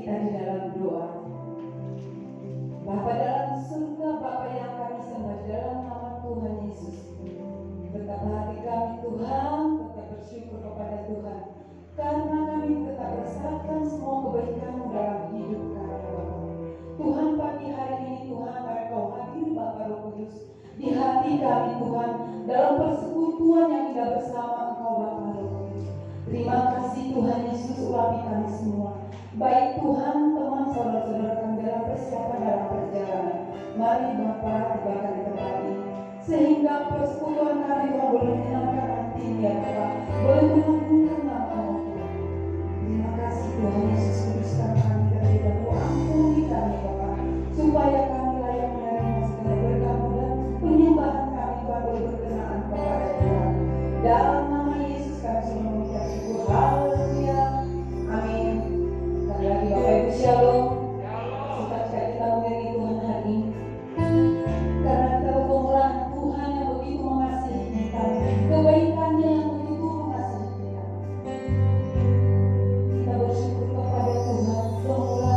kita di dalam doa. Bapa dalam surga, Bapa yang kami sembah dalam nama Tuhan Yesus. Betapa hati kami Tuhan tetap bersyukur kepada Tuhan, karena kami tetap berserahkan semua kebaikan-Mu dalam hidup kami, Bapa. Tuhan, pagi hari ini Tuhan, Engkau hadir Bapa Roh Kudus di hati kami Tuhan, dalam persekutuan yang indah bersama Engkau Bapa Roh Kudus. Terima kasih Tuhan Yesus, urapi kami semua. Baik Tuhan, teman saudara-saudara kami dalam persiapan dalam perjalanan. Mari Bapa tibakan di tempat ini, sehingga persekutuan kami Tuhan boleh menyenangkan hati ya Bapa, boleh mengagungkan nama-Mu Tuhan. Terima kasih Tuhan Yesus, kuduskan kami dari dalam ampuni kami Bapa, supaya kami layak menerima segala berkat-Mu dan penyembahan kami Tuhan boleh berkenaan kepada Tuhan. Dalam nama Yesus kami semua mengucap syukur. Haleluya. Amin. Sekali lagi Bapak Ibu Shalom. Sukacita kita mengiringi Tuhan hari ini, karena kita berkumpulan Tuhan yang begitu mengasihi kita, kebaikannya yang begitu mengasihi kita. Kita bersyukur kepada Tuhan semula.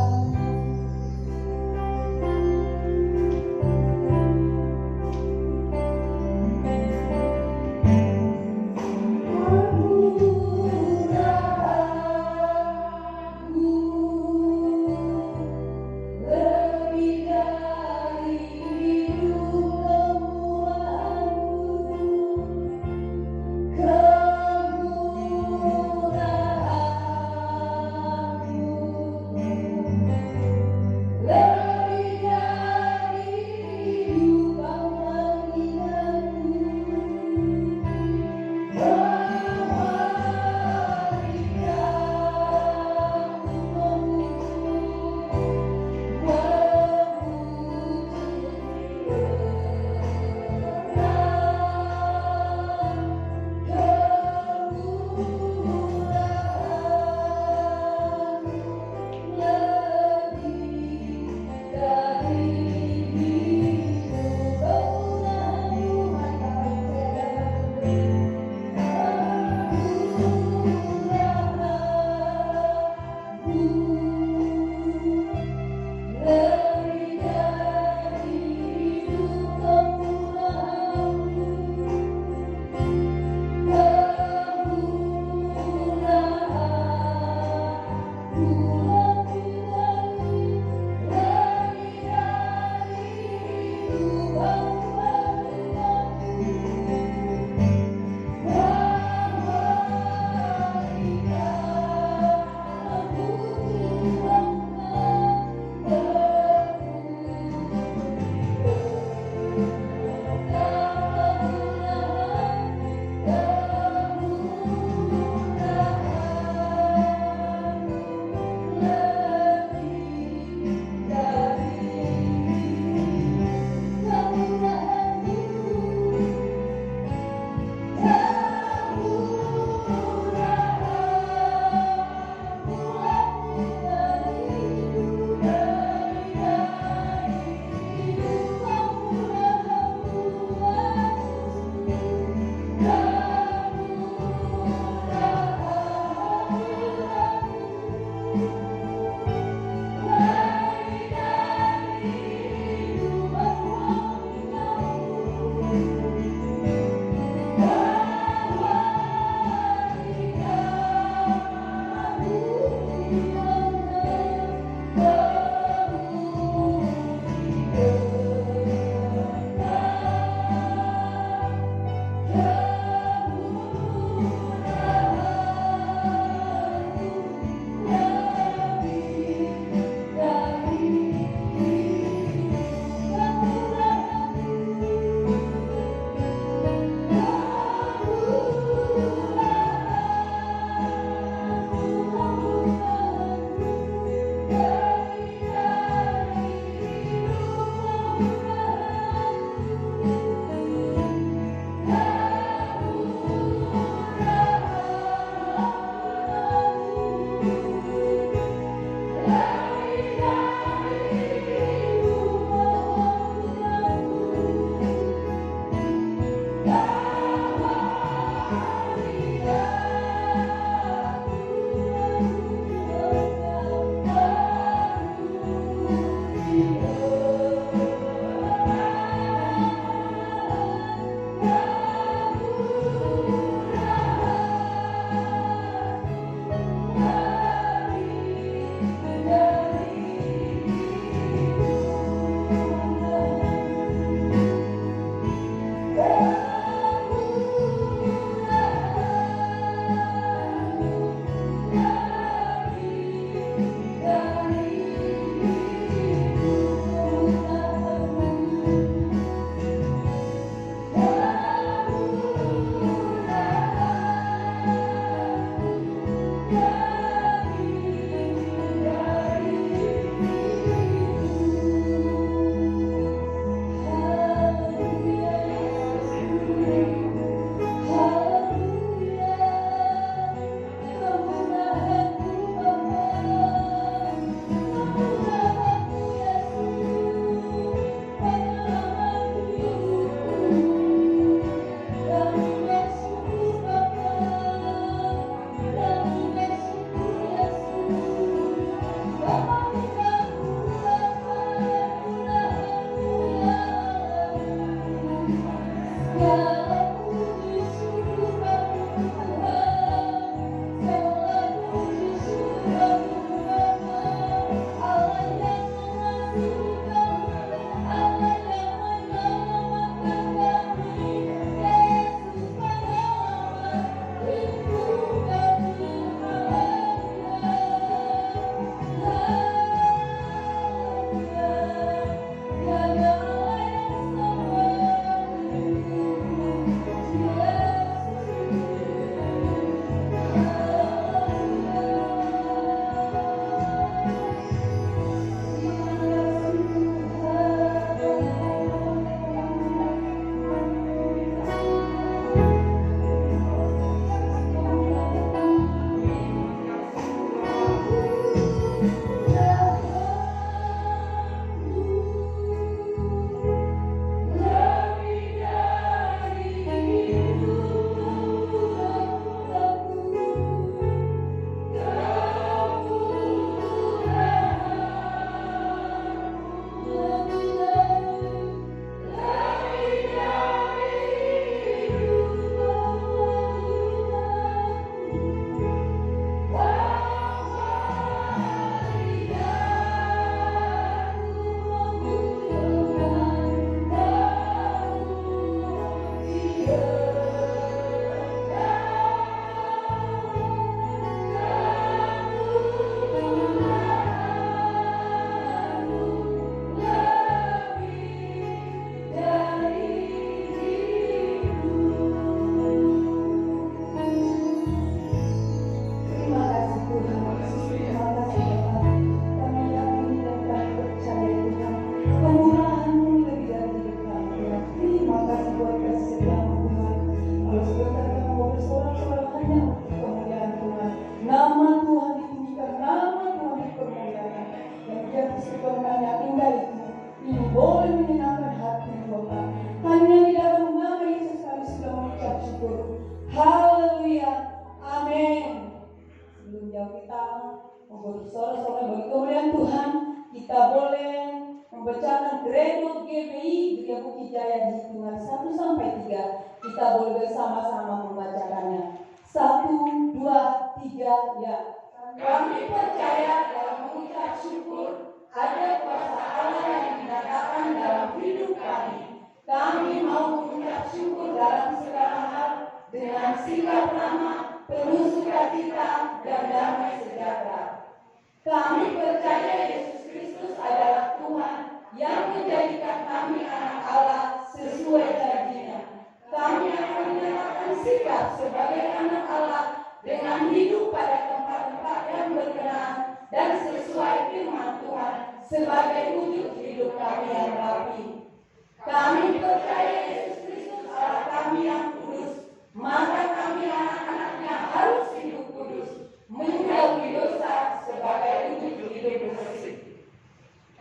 untuk sore-sore bagi kemuliaan Tuhan, kita boleh membacakan Credo GBI Gereja Bukit Jaya di hitungan 1 sampai 3. Kita boleh bersama-sama membacakannya. 1, 2, 3, ya. Kami percaya dalam mengucap syukur ada kuasa Allah yang dinyatakan dalam hidup kami. Kami mau mengucap syukur dalam segala hal dengan sikap ramah, penuh sukacita, dan damai sejahtera. Kami percaya Yesus Kristus adalah Tuhan yang menjadikan kami anak Allah sesuai janjinya. Kami akan menyatakan sikap sebagai anak Allah dengan hidup pada tempat-tempat yang berkenan dan sesuai firman Tuhan sebagai wujud hidup kami yang rapi. Kami percaya Yesus Kristus Allah kami yang kudus, maka kami anak-anaknya harus hidup kudus, menjauhi dosa sebagai wujud hidup bersih.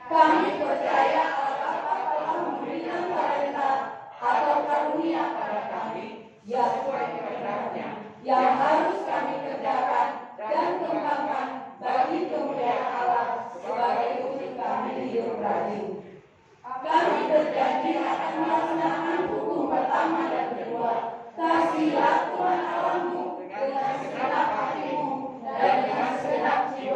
Kami percaya Allah Bapa telah memberikan talenta atau karunia pada kami, ya sesuai kehendaknya, yang harus kami kerjakan dan kembangkan bagi kemuliaan Allah sebagai wujud kami hidup rajin. Kami berjanji akan melaksanakan hukum pertama dan kedua. Kasihilah Tuhan Allahmu dengan segenap hatimu dan dengan segenap jiwa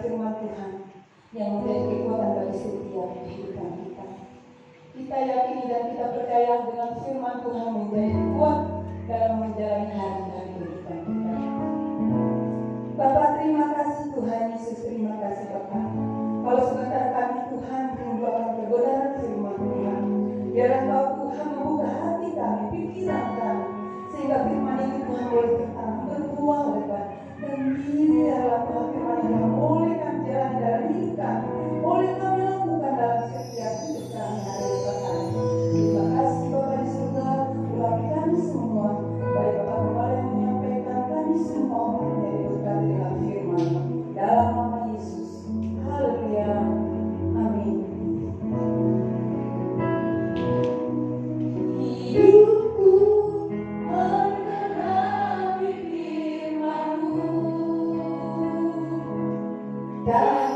firman Tuhan yang menjadi kekuatan bagi setiap kehidupan kita. Kita yakini dan kita percaya dengan firman Tuhan menjadi kuat dalam menjalani hari-hari kehidupan kita. Bapak, terima kasih Tuhan Yesus, terima kasih Bapak. Kalau sebentar kami Tuhan menunggu akan kebenaran firman Tuhan, biarlah Kau Tuhan membuka hati kami, pikiran kami, sehingga firman itu Tuhan boleh bertanam, berbuah lebat, dan biarlah Tuhan firman yang boleh kami jalani dalam hidup kami, boleh kami lakukan dalam setiap hidup kami hari lepas hari. Terima kasih Bapak di surga, urapi kami semua, baik Bapak Gembala yang menyampaikan, kami semua menjadi berkat dengan firman dalam nama Yesus. Haleluya. Amin. Hidupku mengenali firman-Mu, dan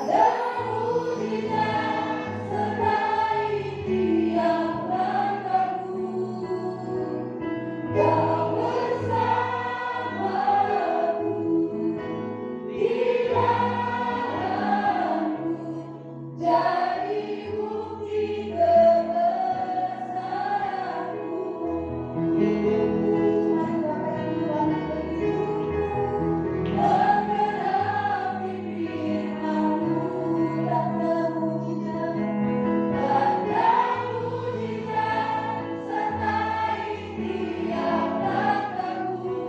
mujizat sertai tiap langkahku. Kau bersamaku di dalamku, jadi bukti kebesaranmu. Hidupku mengenali firman-Mu, tanda mujizat sertai tiap langkahku.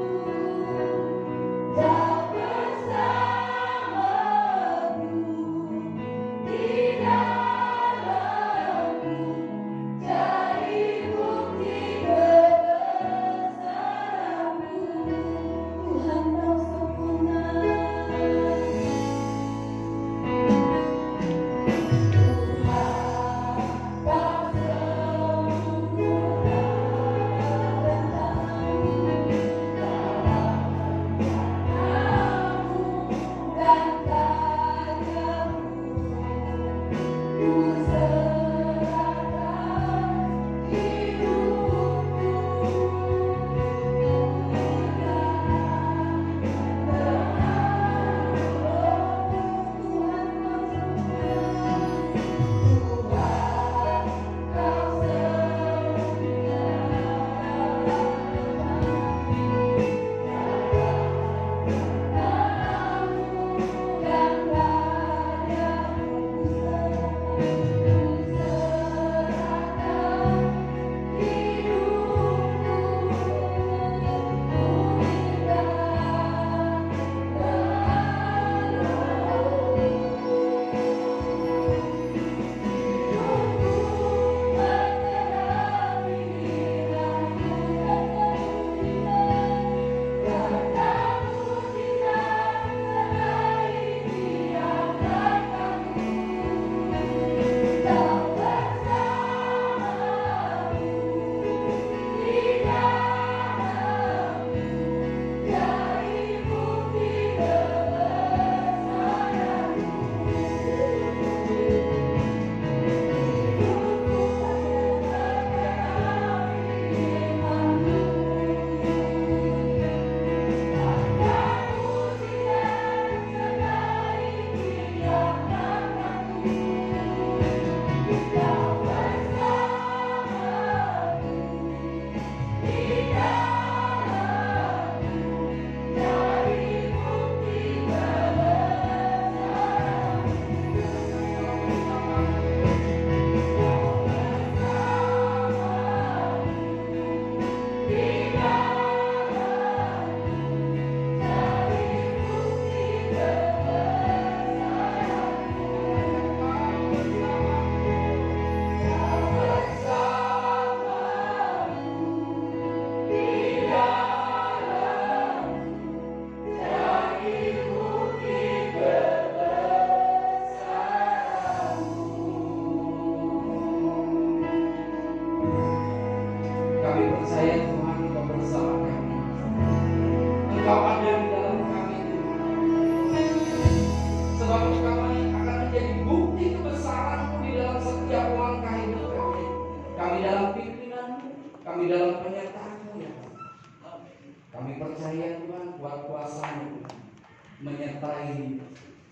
Kau bersamaku di dalamku, jadi bukti kebesaranmu. Tuhan Kau sempurna,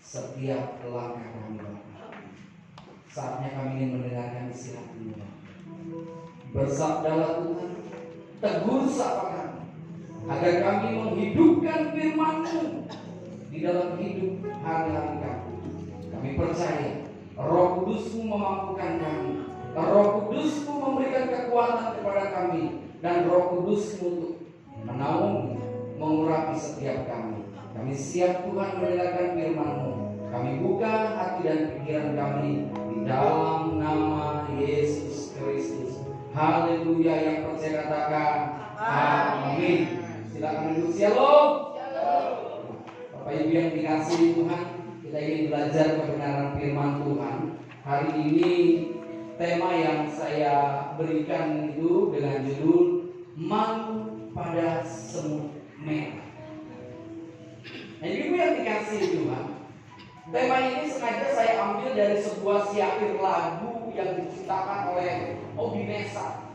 setiap langkah kami Bapa. Saatnya kami ingin mendengarkan isi hati-Mu. Bersabdalah Tuhan, tegur sapa kami, agar kami menghidupkan firman-Mu di dalam hidup hari-hari kami. Kami percaya Roh Kudus-Mu memampukan kami, Roh Kudus-Mu memberikan kekuatan kepada kami, dan Roh Kudus-Mu untuk menaungi, mengurapi setiap kami. Kami siap Tuhan mendengarkan firman-Mu. Kami buka hati dan pikiran kami di dalam nama Yesus Kristus. Haleluya. Yang percaya katakan amin. Silakan duduk. Shalom. Bapak Ibu yang dikasihi Tuhan, kita ingin belajar kebenaran firman Tuhan. Hari ini tema yang saya berikan itu dengan judul malu pada semut merah. Nah, Ibu yang dikasihi Tuhan, tema ini sengaja saya ambil dari sebuah syair lagu yang diciptakan oleh Obi Mesa.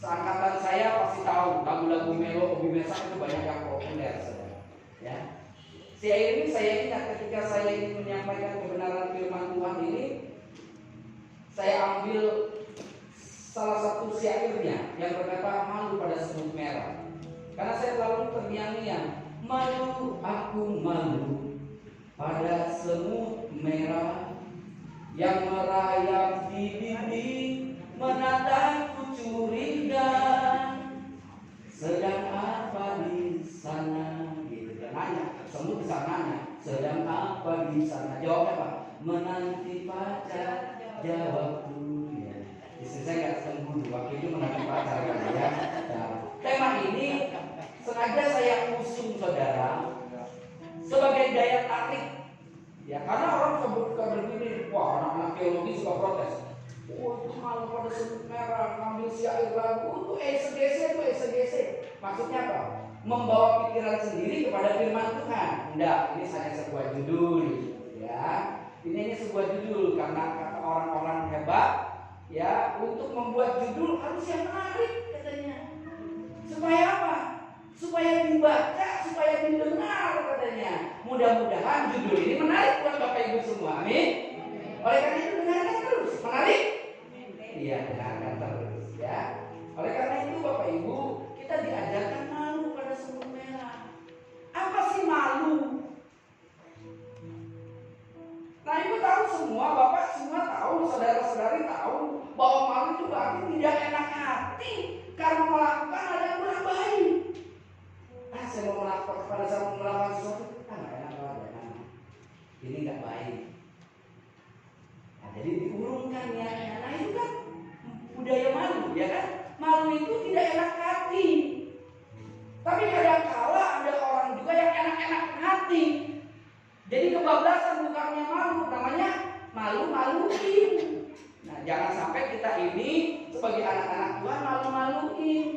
Seangkatan saya pasti tahu lagu-lagu melo Obi Mesa itu banyak yang populer, ya. Syair ini saya ingat ketika saya ingin menyampaikan kebenaran firman Tuhan ini, saya ambil salah satu syairnya yang berkata malu pada semut merah. Karena saya selalu terngiang-ngiang, malu aku malu pada semut merah yang merayap di dinding menatapku curiga. Sedang apa di sana? Gitu kan nanya, semut bisa nanya, sedang apa di sana? Jawabnya apa? Menanti pacar, jawabku. Ya. Istri saya nggak cemburu waktu itu menanti pacar kan ya. Nah, tema ini sengaja saya usung saudara sebagai daya tarik. Ya, karena orang suka berpikir, wah anak-anak teologi suka protes. Oh itu malu pada semut merah, ngambil syair lagu, itu exegese. Maksudnya apa? Membawa pikiran sendiri kepada firman Tuhan. Enggak, ini hanya sebuah judul. Ya, ini sebuah judul karena kata orang-orang hebat, ya untuk membuat judul harus yang menarik katanya. Supaya apa? Supaya dibaca, supaya didengar katanya. Mudah-mudahan judul ini menarik buat Bapak Ibu semua. Amin. Oleh karena itu dengarkan terus. Menarik? Iya, dengarkan terus ya. Oleh karena itu Bapak Ibu, kita diajarkan malu pada semut merah. Apa sih malu? Nah Ibu tahu semua, Bapak semua tahu, saudara-saudari tahu bahwa malu itu berarti tidak enak hati karena melakukan hal yang kurang baik. Saya mau melakukan sesuatu, nggak enak banget. Ini nggak baik. Nah, jadi diurungkan ya. Nah itu kan budaya malu, ya kan? Malu itu tidak enak hati. Tapi kadang-kala ada orang juga yang enak-enak hati. Jadi kebablasan bukannya malu, namanya malu-maluin. Nah jangan sampai kita ini sebagai anak-anak Tuhan malu-maluin.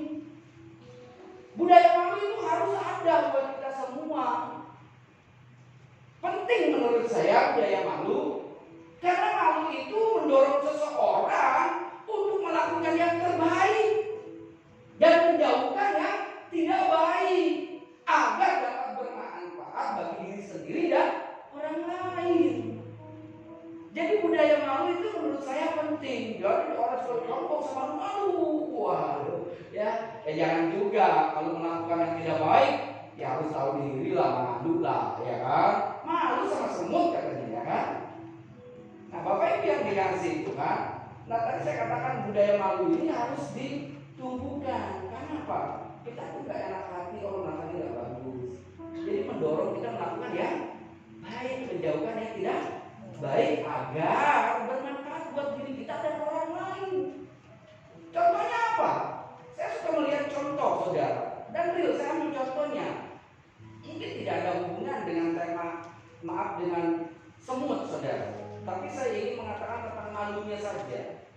Budaya malu itu harus ada buat kita semua. Penting menurut saya budaya malu, karena malu itu mendorong seseorang untuk melakukan yang terbaik dan menjauhkan yang tidak baik agar dapat bermanfaat bagi diri sendiri dan orang lain. Jadi budaya malu itu menurut saya penting. Jadi orang suka sombong sama malu. Waduh, ya jangan juga kalau melakukan yang tidak baik, ya harus tahu diri lah, malu lah, ya kan? Malu sama semut katanya, ya kan? Nah, Bapak Ibu yang dikasihi Tuhan, nah tadi saya katakan budaya malu ini harus ditumbuhkan. Karena apa? Kita tuh gak enak hati kalau melakukan yang tidak bagus. Jadi mendorong kita melakukan yang baik, menjauhkan yang tidak baik agar bermanfaat buat diri kita dan orang lain. Contohnya apa? Saya suka melihat contoh saudara. Dan real saya ambil contohnya. Mungkin tidak ada hubungan dengan tema dengan semut saudara. Tapi saya ingin mengatakan tentang malunya saja.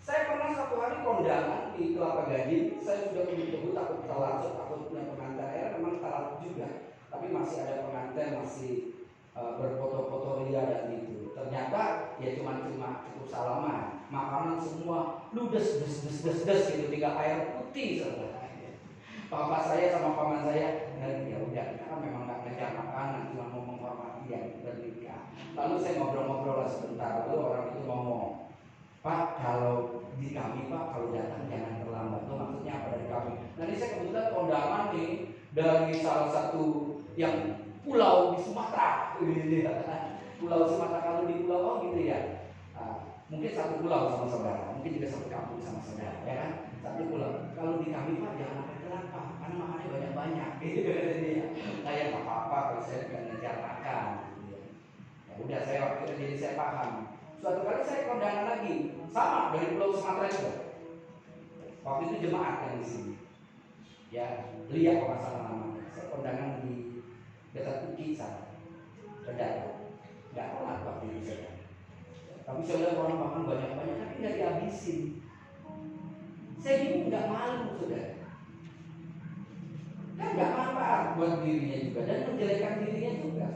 Saya pernah satu hari kondangan di Kelapa Gading. Saya sudah menunggu takut telat, takut punya pengantin. Memang telat juga. Tapi masih ada pengantin, masih berfoto-foto ria dan itu. Ternyata ya cuma cukup salaman. Makanan semua ludes gitu, tinggal air putih saudara. Papa saya sama paman saya, ya udah kita kan memang nggak ngejar makanan, cuma mau menghormati Lalu saya ngobrol-ngobrol lah sebentar. Lalu orang itu ngomong, Pak, kalau di kami Pak, kalau datang jangan terlambat. Itu maksudnya apa dari kami? Nah ini saya kebetulan kondangan nih dari salah satu yang pulau di Sumatera. Pulau Sumatera, kalau di pulau gitu ya. Mungkin satu pulau sama saudara, mungkin juga satu kampung sama saudara, ya kan? Satu pulau. Kalau di kami Pak jangan sampai telat Pak, karena makannya banyak-banyak. Saya nggak apa-apa kalau saya nggak ngejar makan. Ya udah, saya waktu itu jadi saya paham. Suatu kali saya kondangan lagi, sama dari pulau Sumatera juga. Waktu itu jemaat yang di sini. Ya, lihat kalau salah namanya. Saya kondangan di dekat Uki sana. Saudara, nggak telat waktu itu saya. Tapi saya lihat orang makan banyak-banyak, tapi nggak dihabisin. Saya bingung, nggak malu saudara. Kan nggak manfaat buat dirinya juga dan menjelekan dirinya juga.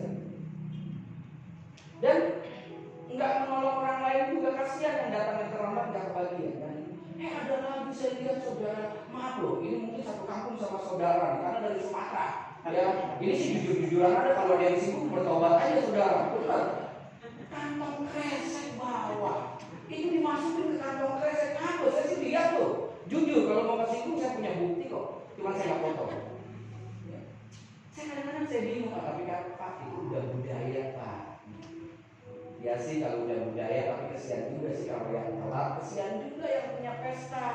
Dan nggak menolong orang lain juga, kasihan yang datang yang terlambat nggak kebagian. Kan? Ada lagi saya lihat saudara, maaf loh, ini mungkin satu kampung sama saudara, karena dari Sumatera. Ya, ini sih jujur-jujuran ada, kalau dia sibuk bertobat aja saudara, betul. Kantong kresek bawah, itu dimasukin ke kantong kresek apa? Saya sih lihat loh. Jujur, kalau mau kesinggung saya punya bukti kok, cuma saya nggak foto. Ya. Saya kadang-kadang saya bingung, tapi kan Pak itu udah budaya Pak. Ya sih kalau udah budaya, tapi kesian juga sih kalau yang telat, kesian juga yang punya pesta.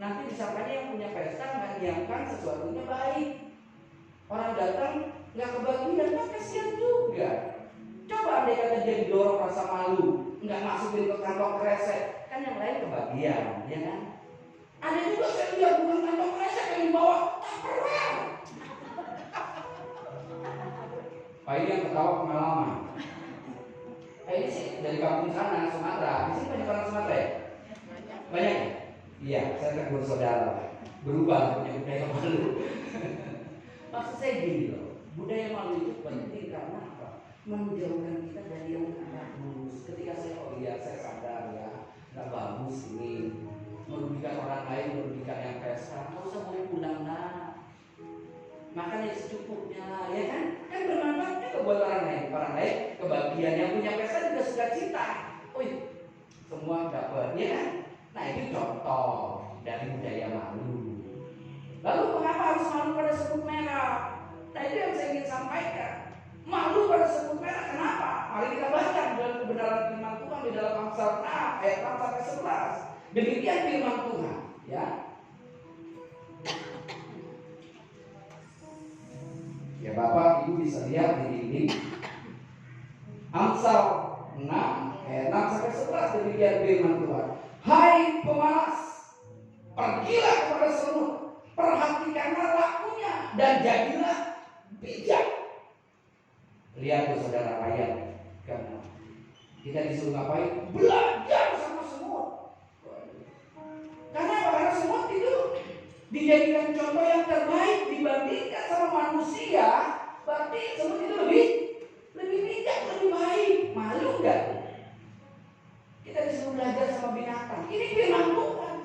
Nanti disangkanya yang punya pesta nggak nyiapkan sesuatunya baik. Orang datang nggak kebagian, kan kesian juga. Coba andai kata dia didorong rasa malu, nggak masukin ke kantong kresek, kan yang lain kebagian, ya kan? Ada juga saya lihat bukan kantong kresek yang dibawa Tupperware. Pak ini yang ketawa pengalaman. Ini sih dari kampung sana, Sumatera. Di sini banyak orang Sumatera ya? Banyak ya? Iya, saya tegur saudara. Berubah punya budaya malu. Maksud saya gini loh, budaya malu itu penting karena apa? Menjauhkan kita dari yang tidak bagus. Ketika saya sadar ya, nggak bagus ini, merugikan orang lain, merugikan yang pesta. Nggak usah boleh pulang nah. Makan yang secukupnya, ya kan? Kan bermanfaat juga buat orang lain kebagian. Yang punya pesta juga sukacita. Semua dapat, ya kan? Nah itu contoh dari budaya malu. Lalu mengapa harus malu pada sebut merah? Nah itu yang saya ingin sampaikan. Malu pada sebut merah, kenapa? Mari kita baca dalam kebenaran firman Tuhan di dalam Amsal 6 ayat 6 sampai 11. Demikian firman Tuhan, ya. Ya Bapak Ibu bisa lihat di dinding Amsal 6 ayat 6 sampai 11. Demikian firman Tuhan. Hai pemalas, pergilah kepada semut, perhatikanlah lakunya dan jadilah bijak. Lihat tuh saudara ayat, kan kita disuruh ngapain? Belajar sama semut. Karena apa? Karena semut itu dijadikan contoh yang terbaik dibandingkan sama manusia. Berarti semut itu lebih bijak, lebih baik. Malu nggak? Kita disuruh belajar sama binatang. Ini firman Tuhan.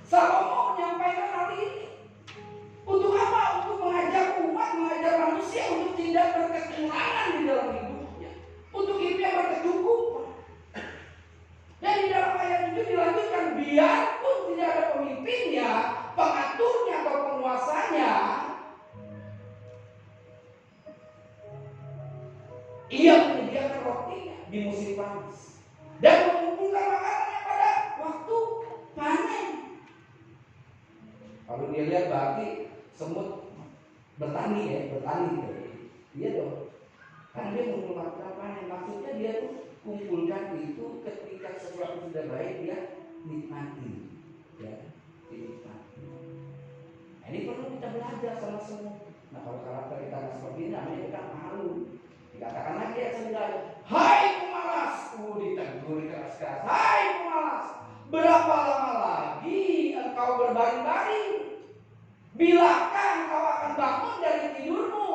Salomo menyampaikan hal ini. Untuk apa? Untuk mengajak umat, mengajar manusia untuk tidak berkekurangan di dalam hidupnya. Untuk hidup yang berkecukupan. Dan di dalam ayat itu dilanjutkan, biarpun tidak ada pemimpinnya, pengaturnya atau penguasanya, ia menyediakan rotinya di musim panas dan mengumpulkan makanannya pada waktu panen. Kalau dia lihat berarti semut bertani gitu. Iya dong. Karena dia mengumpulkan panen, maksudnya dia tuh kumpulkan itu ketika sesuatu sudah baik dia nikmati, ya, dinikmati. Nah, ini perlu kita belajar sama semua. Nah kalau karakter kita nggak seperti ini, namanya kita malu. Dikatakan lagi ayat 9, hai pemalas, ditegur keras-keras, hai pemalas, berapa lama lagi engkau berbaring-baring? Bilakah engkau akan bangun dari tidurmu?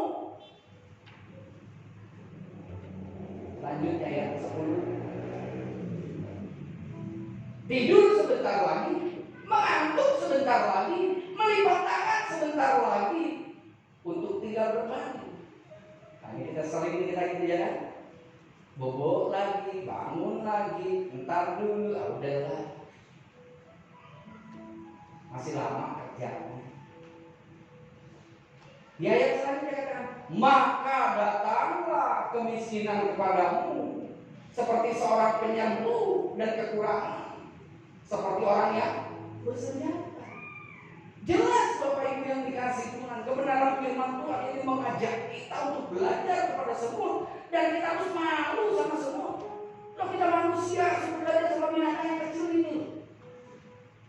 Lanjut ayat 10. Tidur sebentar lagi, mengantuk sebentar lagi, melipat tangan sebentar lagi untuk tinggal berbagi. Nah, ini kita sering kita gitu ya kan? bobo lagi, bangun lagi, entar dulu, udahlah. Masih lama kerjaan. Di ayat selanjutnya katakan, maka datanglah kemiskinan kepadamu seperti seorang penyembuh dan kekurangan, seperti orang yang bersenjata. Jelas Bapak Ibu yang dikasih Tuhan, kebenaran firman Tuhan ini mengajak kita untuk belajar kepada semua, dan kita harus malu sama semua. Kalau kita manusia harus belajar sama binatang yang kecil ini.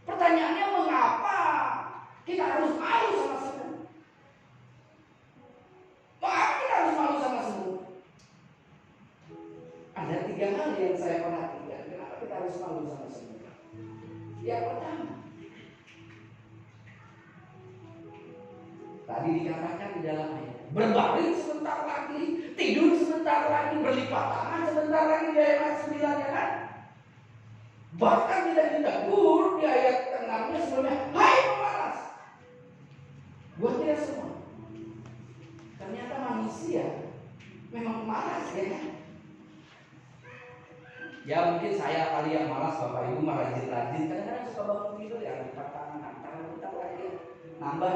Pertanyaannya, mengapa kita harus malu sama semua? Mengapa kita harus malu sama semua? Ada 3 hal yang saya perhatikan kenapa kita harus malu sama semua. Yang pertama, tadi dikatakan di dalam ayat, berbaring sebentar lagi, tidur sebentar lagi, berlipat tangan sebentar lagi di ayat 9 ya kan? Bahkan tidak ditegur di ayat 6-nya sebelumnya, hai pemalas. Buat kita semua, ternyata manusia memang malas ya kan? Ya mungkin saya kali yang malas, Bapak Ibu mah rajin-rajin, kadang-kadang suka bangun tidur ya lipat tangan, bentar lagi nambah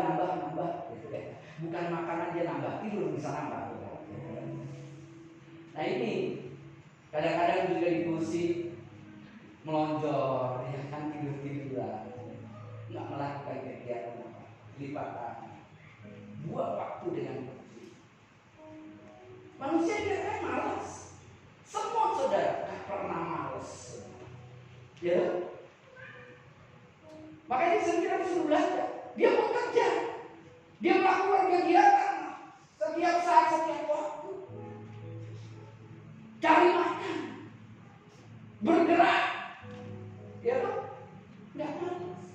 gitu ya. Bukan makan aja nambah, tidur bisa nambah gitu. Nah ini kadang-kadang juga di kursi melonjor ya kan, tidur-tiduran, nggak melakukan kegiatan apa, lipat tangan, buat waktu dengan manusia dia kan malas. Semua saudara gak pernah malas ya. Makanya saya disuruh belajar. Dia bekerja, dia melakukan kegiatan setiap saat, setiap waktu, cari makan, bergerak, ya toh, nggak malas.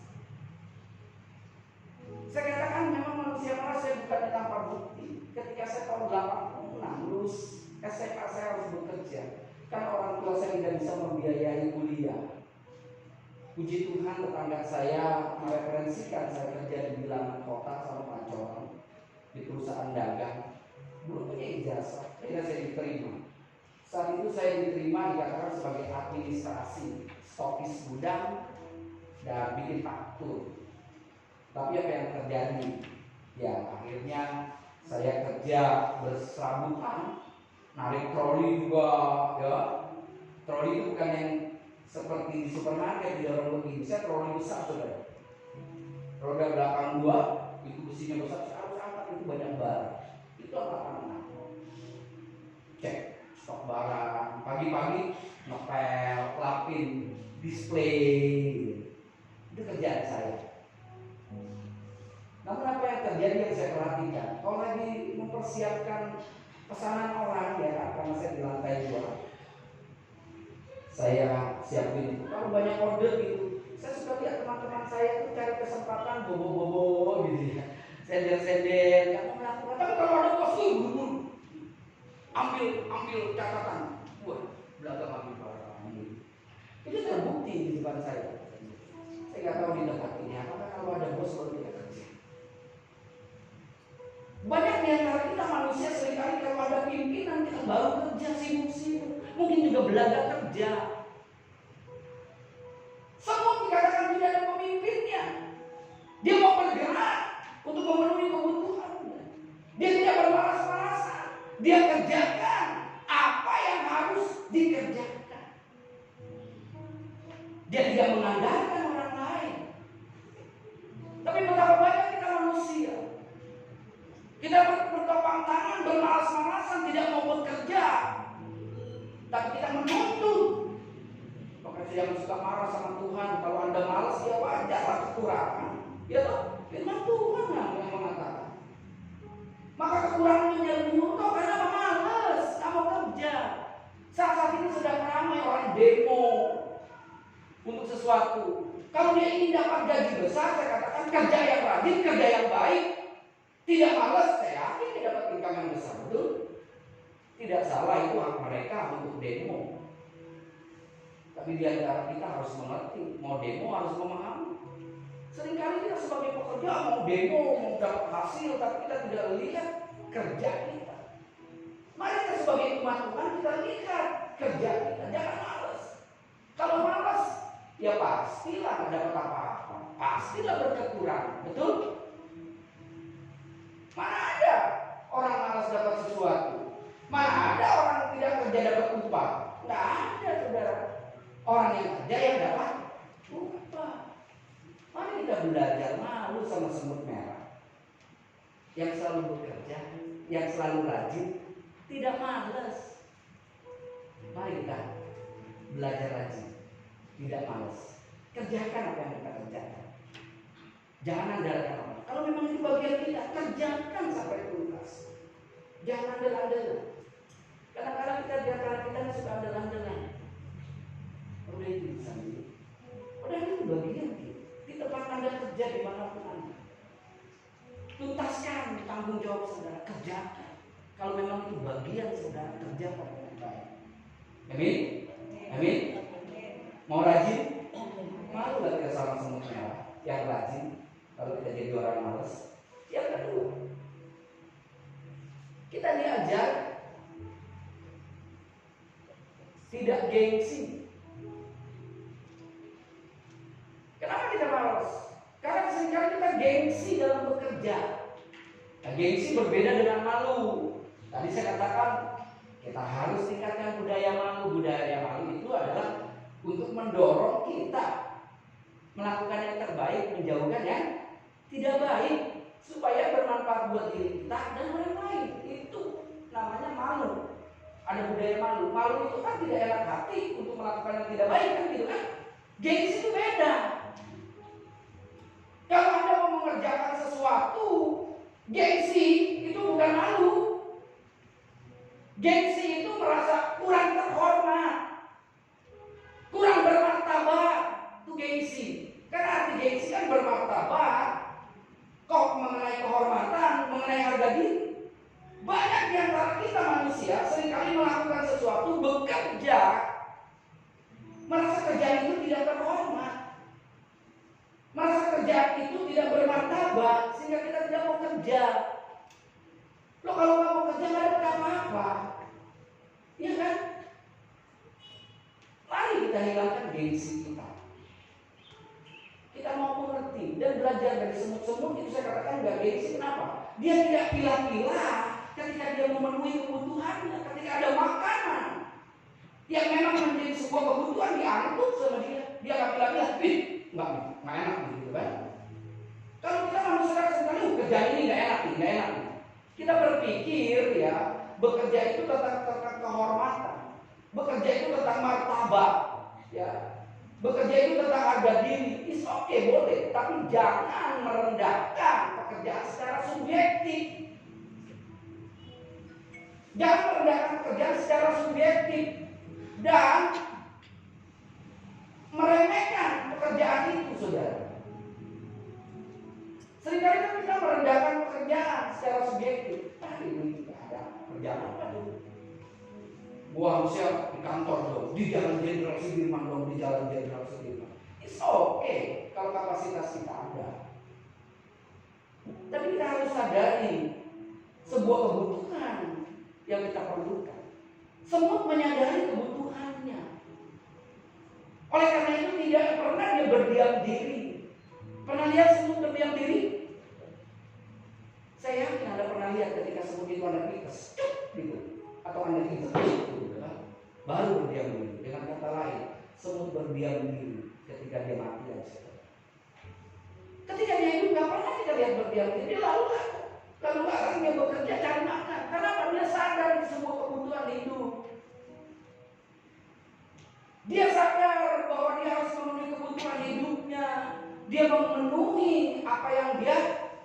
Saya katakan memang manusia malas, saya bukannya tanpa bukti. Ketika saya tahun 86 lulus SMA, saya harus bekerja karena orang tua saya tidak bisa membiayai kuliah. Puji Tuhan, tetangga saya mereferensikan saya kerja di bilangan kota sama pacoran di perusahaan dagang. Belum punya ijazah, akhirnya saya diterima. Saat itu saya diterima dikatakan sebagai administrasi, stokis gudang, dan bikin faktur. Tapi apa yang terjadi? Ya akhirnya saya kerja berserabutan, narik troli juga, ya. Troli itu bukan yang seperti di supermarket didorong begini, saya troli besar saudara. Roda belakang 2, itu besinya besar, saya harus angkat, itu banyak barang. Itu apa? Cek stok barang, pagi-pagi ngepel, lapin, display. Itu kerjaan saya. Namun apa yang terjadi yang saya perhatikan, kalau lagi mempersiapkan pesanan orang ya, karena saya di lantai 2, saya siapin. Kalau banyak order gitu, saya suka lihat teman-teman saya itu cari kesempatan bobo-bobo gitu ya, sender-sender, nggak mau melakukan. Tapi kalau ada bos ambil catatan, buat belakang ambil barang. Itu terbukti di depan saya. Saya nggak tahu di tempat ini apakah kalau ada bos baru kita kerja. Banyak di antara kita manusia seringkali kalau ada pimpinan kita baru kerja, sibuk-sibuk, mungkin juga belajar kerja. Semua dikatakan tidak ada pemimpinnya. Dia mau bergerak untuk memenuhi kebutuhannya. Dia tidak bermalas-malasan. Dia kerjakan apa yang harus dikerjakan. Dia tidak mengandalkan orang lain. Tapi betapa banyak kita manusia, kita bertopang tangan, bermalas-malasan, tidak mau bekerja, tapi kita menuntut. Maka yang suka marah sama Tuhan, kalau Anda malas ya wajar, kekurangan. Ya toh, firman Tuhan yang mengatakan. Maka kekurangan menjadi musuh karena malas, nggak mau kerja. Saat ini sedang ramai orang demo untuk sesuatu. Kalau dia ingin dapat gaji besar, saya katakan kerja yang rajin, kerja yang baik, tidak malas, saya yakin dia dapat income yang besar, betul? Tidak salah, itu hak mereka untuk demo. Tapi di antara kita harus mengerti, mau demo harus memahami. Seringkali kita sebagai pekerja mau demo, mau dapat hasil, tapi kita tidak lihat kerja kita. Mari kita sebagai umat Tuhan kita lihat kerja kita. Jangan malas. Kalau malas, ya pastilah nggak dapat apa-apa. Pastilah berkat kurang. Betul? Mana ada orang malas dapat sesuatu? Mana ada orang tidak kerja dapat upah? Nggak ada, saudara. Orang yang kerja yang dapat upah. Mari kita belajar malu sama semut merah. Yang selalu bekerja, yang selalu rajin, tidak malas. Mari kita belajar rajin, tidak malas. Kerjakan apa yang kita kerjakan. Jangan andalkan orang. Kalau memang itu bagian kita, kerjakan sampai tuntas. Jangan andal-andalan. Kadang-kadang kita di antara kita suka andal-andalan. Udah itu bisa dulu. Udah itu bagian kita. Di tempat Anda kerja dimanapun Anda. Tuntaskan tanggung jawab saudara, kerjakan. Kalau memang itu bagian saudara, kerjakan dengan baik. Amin? Amin? Mau rajin? Malu gak kita sama semut merah yang rajin kalau kita jadi orang malas? Yang kedua, kita diajar tidak gengsi. Kenapa kita malas? Karena seringkali kita gengsi dalam bekerja. Nah, gengsi berbeda dengan malu. Tadi saya katakan kita harus tingkatkan budaya malu. Budaya malu itu adalah untuk mendorong kita melakukan yang terbaik, menjauhkan yang tidak baik, supaya bermanfaat buat diri kita dan orang lain. Itu namanya malu. Ada budaya malu. Malu itu kan tidak enak hati untuk melakukan yang tidak baik, kan gitu kan? Gengsi itu beda. Kalau Anda mau mengerjakan sesuatu, gengsi itu bukan malu. Gengsi itu merasa kurang terhormat, kurang bermartabat. Itu gengsi. Karena arti gengsi kan bermartabat, kok mengenai kehormatan, mengenai harga diri. Banyak di antara kita manusia seringkali melakukan sesuatu, bekerja, merasa kerjaan itu tidak terhormat, merasa kerjaan itu tidak bermartabat, sehingga kita tidak mau kerja. Lo kalau nggak mau kerja nggak dapat apa-apa, iya kan? Mari kita hilangkan gengsi kita. Kita mau mengerti dan belajar dari semut-semut itu. Saya katakan nggak gengsi. Kenapa? Dia tidak pilah-pilah ketika dia memenuhi kebutuhannya. Ketika ada makanan yang memang menjadi sebuah kebutuhan, diangkut sama dia. Dia nggak pilah-pilah. Nggak enak gitu kan? Kalau kita manusia sekali kerja ini nggak enak nih. Kita berpikir ya, bekerja itu tentang kehormatan, bekerja itu tentang martabat, ya. Bekerja itu tentang harga diri. Is oke, boleh, tapi jangan merendahkan pekerjaan secara subjektif. Jangan merendahkan pekerjaan secara subjektif dan meremehkan pekerjaan itu, saudara. Seringkali kan kita merendahkan pekerjaan secara subjektif. Ini tidak ada kerjaan apa dulu? Gua harusnya di kantor dong, di Jalan Jenderal Sudirman dong, di Jalan Jenderal Sudirman. It's okay kalau kapasitas kita ada. Tapi kita harus sadari sebuah kebutuhan yang kita perlukan. Semut menyadari kebutuhannya. Oleh karena itu tidak pernah dia berdiam diri. Pernah lihat semut berdiam diri? Saya yakin Anda pernah lihat ketika semut itu Anda pites, gitu, atau Anda pites, gitu, baru berdiam diri. Dengan kata lain, semut berdiam diri ketika dia mati dan seterusnya. Ketika dia hidup nggak pernah kita lihat berdiam diri. Dia lalu larang dia bekerja cari makan. Kenapa? Dia sadar di semua kebutuhan hidup. Dia sadar bahwa dia harus memenuhi kebutuhan hidupnya. Dia memenuhi apa yang dia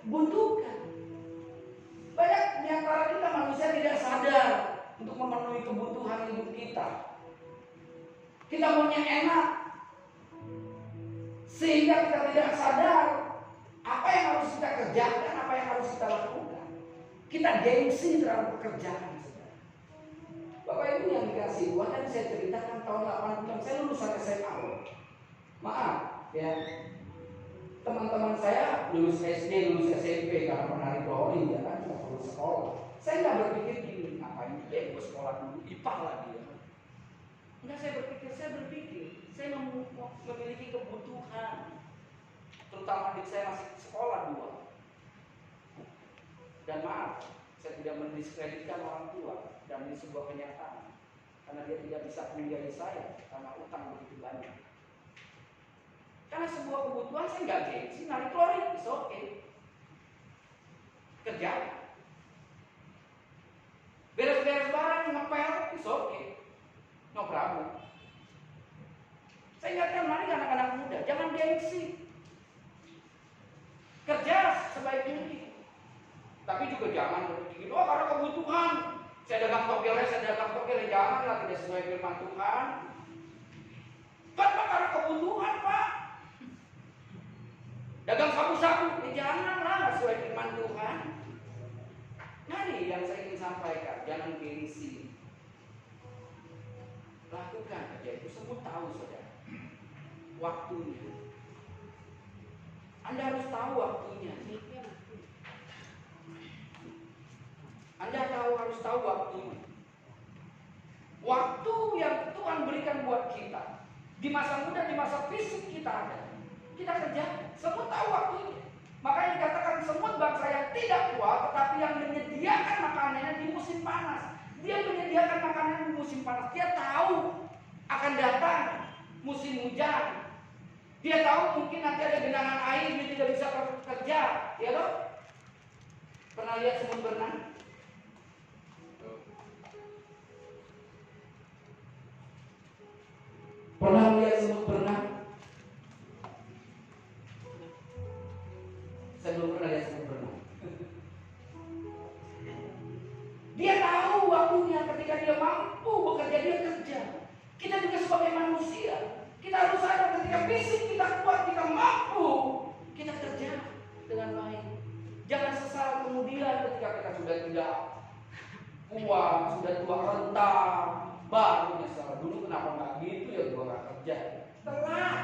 butuhkan. Banyak di antara kita manusia tidak sadar untuk memenuhi kebutuhan hidup kita. Kita maunya enak, sehingga kita tidak sadar apa yang harus kita kerjakan, apa yang harus kita lakukan. Kita gengsi terhadap pekerjaan. Bapak Ibu yang dikasih Tuhan, kan saya ceritakan tahun 80, saya lulusan SMA. Maaf ya, teman-teman saya lulus SD, lulus SMP karena penari rolling, ya kan, nggak perlu sekolah. Saya nggak berpikir gini, ngapain dia gue sekolah dulu, IPA lagi ya. Enggak, saya berpikir, saya memiliki kebutuhan. Terutama adik saya masih sekolah 2. Dan maaf, saya tidak mendiskreditkan orang tua, dan ini sebuah kenyataan. Karena dia tidak bisa membiayai saya karena utang begitu banyak. Karena sebuah kebutuhan saya nggak gengsi, narik klorin, it's okay. Kerja, beres-beres barang, ngepel, it's okay. No problem. Saya ingatkan mari anak-anak muda, jangan gengsi. Kerja sebaik mungkin. Tapi juga jangan berpikir, oh karena kebutuhan. Saya dagang togelnya, janganlah, tidak sesuai firman Tuhan. Kan Pak, karena kebutuhan Pak. Dagang sabu-sabu, janganlah, nggak sesuai firman Tuhan. Mari yang saya ingin sampaikan, jangan gengsi. Lakukan kerja itu, semua tahu saudara. Waktunya. Anda harus tahu waktunya. Anda harus tahu waktunya. Waktu yang Tuhan berikan buat kita di masa muda, di masa fisik kita ada. Kita kerja, semut tahu waktunya. Makanya dikatakan semut bangsa yang tidak kuat, tetapi yang menyediakan makanannya di musim panas. Dia menyediakan makanan di musim panas. Dia tahu akan datang musim hujan. Dia tahu mungkin nanti ada genangan air, dia tidak bisa kerja, ya loh. Pernah lihat semut berenang? Pernah lihat semut berenang? Saya belum pernah lihat semut berenang. Dia tahu waktunya, ketika dia mampu bekerja, dia kerja. Kita juga sebagai manusia, kita harus sadar ketika fisik kita kuat, kita mampu, kita kerja dengan baik. Jangan sesal kemudian ketika kita sudah tidak kuat, sudah tua renta, baru nyesal. Dulu kenapa nggak gitu ya, gua nggak kerja. Telat.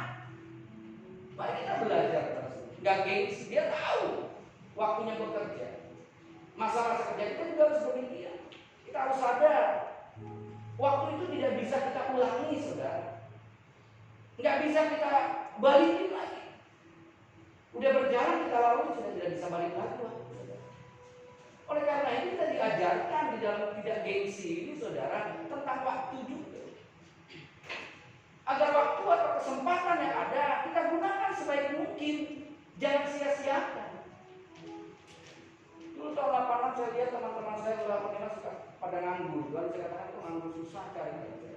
Mari kita belajar terus. Nggak gengsi, dia tahu waktunya bekerja. Masa-masa kerja kita juga harus demikian. Kita harus sadar waktu itu tidak bisa kita ulangi, saudara. Nggak bisa kita balikin lagi. Udah berjalan kita lalui, sudah tidak bisa balik lagi waktu, saudara. Oleh karena itu kita diajarkan di dalam tidak gengsi ini, saudara, tentang waktu juga. Agar waktu atau kesempatan yang ada kita gunakan sebaik mungkin, jangan sia-siakan. Dulu tahun 86 saya lihat teman-teman saya sudah suka pada nganggur. Lalu saya katakan itu nganggur susah cari kerja.